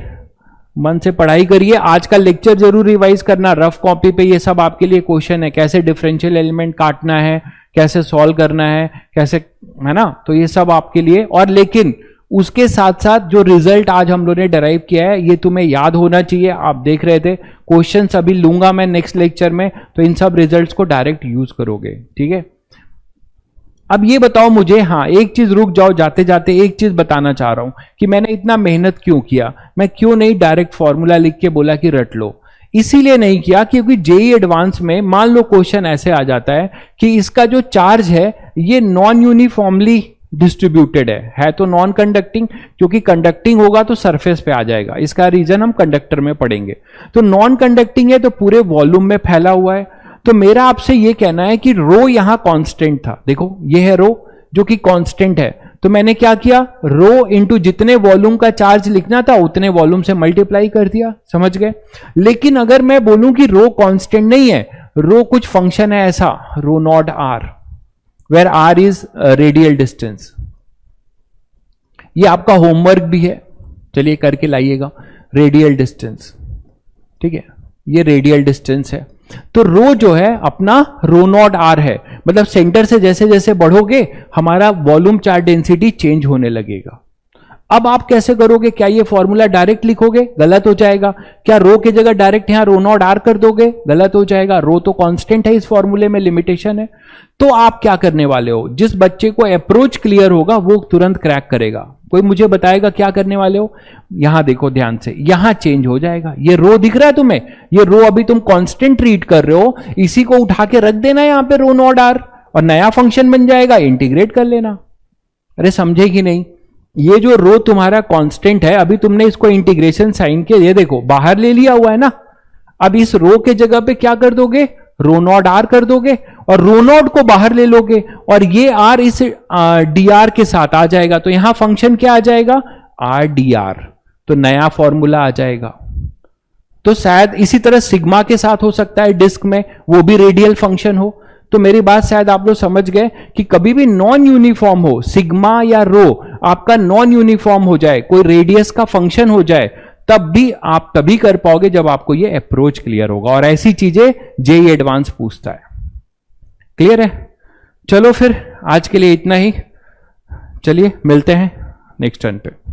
मन से पढ़ाई करिए, आज का लेक्चर जरूर रिवाइज करना, रफ कॉपी पे ये सब आपके लिए क्वेश्चन है, कैसे डिफरेंशियल एलिमेंट काटना है, कैसे सॉल्व करना है, कैसे, है ना, तो ये सब आपके लिए। और लेकिन उसके साथ साथ जो रिजल्ट आज हम लोगों ने डराइव किया है ये तुम्हें याद होना चाहिए। आप देख रहे थे क्वेश्चंस अभी लूंगा मैं नेक्स्ट लेक्चर में, तो इन सब रिजल्ट्स को डायरेक्ट यूज करोगे, ठीक है। अब ये बताओ मुझे, हाँ एक चीज रुक जाओ, जाते जाते एक चीज बताना चाह रहा हूं कि मैंने इतना मेहनत क्यों किया, मैं क्यों नहीं डायरेक्ट फॉर्मूला लिख के बोला कि रट लो। इसीलिए नहीं किया क्योंकि जेई एडवांस में मान लो क्वेश्चन ऐसे आ जाता है कि इसका जो चार्ज है ये नॉन यूनिफॉर्मली डिस्ट्रीब्यूटेड है तो नॉन कंडक्टिंग, क्योंकि कंडक्टिंग होगा तो सरफेस पे आ जाएगा, इसका रीजन हम कंडक्टर में पढ़ेंगे। तो नॉन कंडक्टिंग है तो पूरे वॉल्यूम में फैला हुआ है। तो मेरा आपसे यह कहना है कि रो यहां कांस्टेंट था, देखो ये है रो जो कि कांस्टेंट है, तो मैंने क्या किया, रो इंटू जितने वॉल्यूम का चार्ज लिखना था उतने वॉल्यूम से मल्टीप्लाई कर दिया, समझ गए। लेकिन अगर मैं बोलूं कि रो कांस्टेंट नहीं है, रो कुछ फंक्शन है ऐसा, rho naught r, where r is radial distance, ये आपका होमवर्क भी है, चलिए करके लाइएगा। रेडियल डिस्टेंस, ठीक है, ये रेडियल डिस्टेंस है। तो रो जो है अपना रो नॉट आर है, मतलब सेंटर से जैसे जैसे बढ़ोगे हमारा वॉल्यूम चार्ज डेंसिटी चेंज होने लगेगा। अब आप कैसे करोगे, क्या ये फॉर्मूला डायरेक्ट लिखोगे, गलत हो जाएगा। क्या रो की जगह डायरेक्ट यहां रो नॉट आर कर दोगे, गलत हो जाएगा। रो तो कांस्टेंट है, इस फॉर्मूले में लिमिटेशन है। तो आप क्या करने वाले हो, जिस बच्चे को अप्रोच क्लियर होगा वो तुरंत क्रैक करेगा। कोई मुझे बताएगा क्या करने वाले हो, यहां देखो ध्यान से, यहां चेंज हो जाएगा। ये रो दिख रहा है तुम्हें, ये रो अभी तुम कांस्टेंट ट्रीट कर रहे हो, इसी को उठा के रख देना यहां पे रो नॉट आर और नया फंक्शन बन जाएगा, इंटीग्रेट कर लेना। अरे समझे कि नहीं, ये जो रो तुम्हारा कांस्टेंट है, अभी तुमने इसको इंटीग्रेशन साइन के ये देखो बाहर ले लिया हुआ है ना, अब इस रो के जगह पे क्या कर दोगे, रो नॉट आर कर दोगे, और रो नॉट को बाहर ले लोगे और ये आर इस डी आर के साथ आ जाएगा, तो यहां फंक्शन क्या आ जाएगा, आर डी आर, तो नया फॉर्मूला आ जाएगा। तो शायद इसी तरह सिग्मा के साथ हो सकता है डिस्क में, वो भी रेडियल फंक्शन हो। तो मेरी बात शायद आप लोग समझ गए कि कभी भी नॉन यूनिफॉर्म हो, सिग्मा या रो आपका नॉन यूनिफॉर्म हो जाए, कोई रेडियस का फंक्शन हो जाए, तब भी आप तभी कर पाओगे जब आपको ये अप्रोच क्लियर होगा। और ऐसी चीजें जेईई एडवांस पूछता है। क्लियर है? चलो फिर आज के लिए इतना ही, चलिए मिलते हैं नेक्स्ट टर्न पे।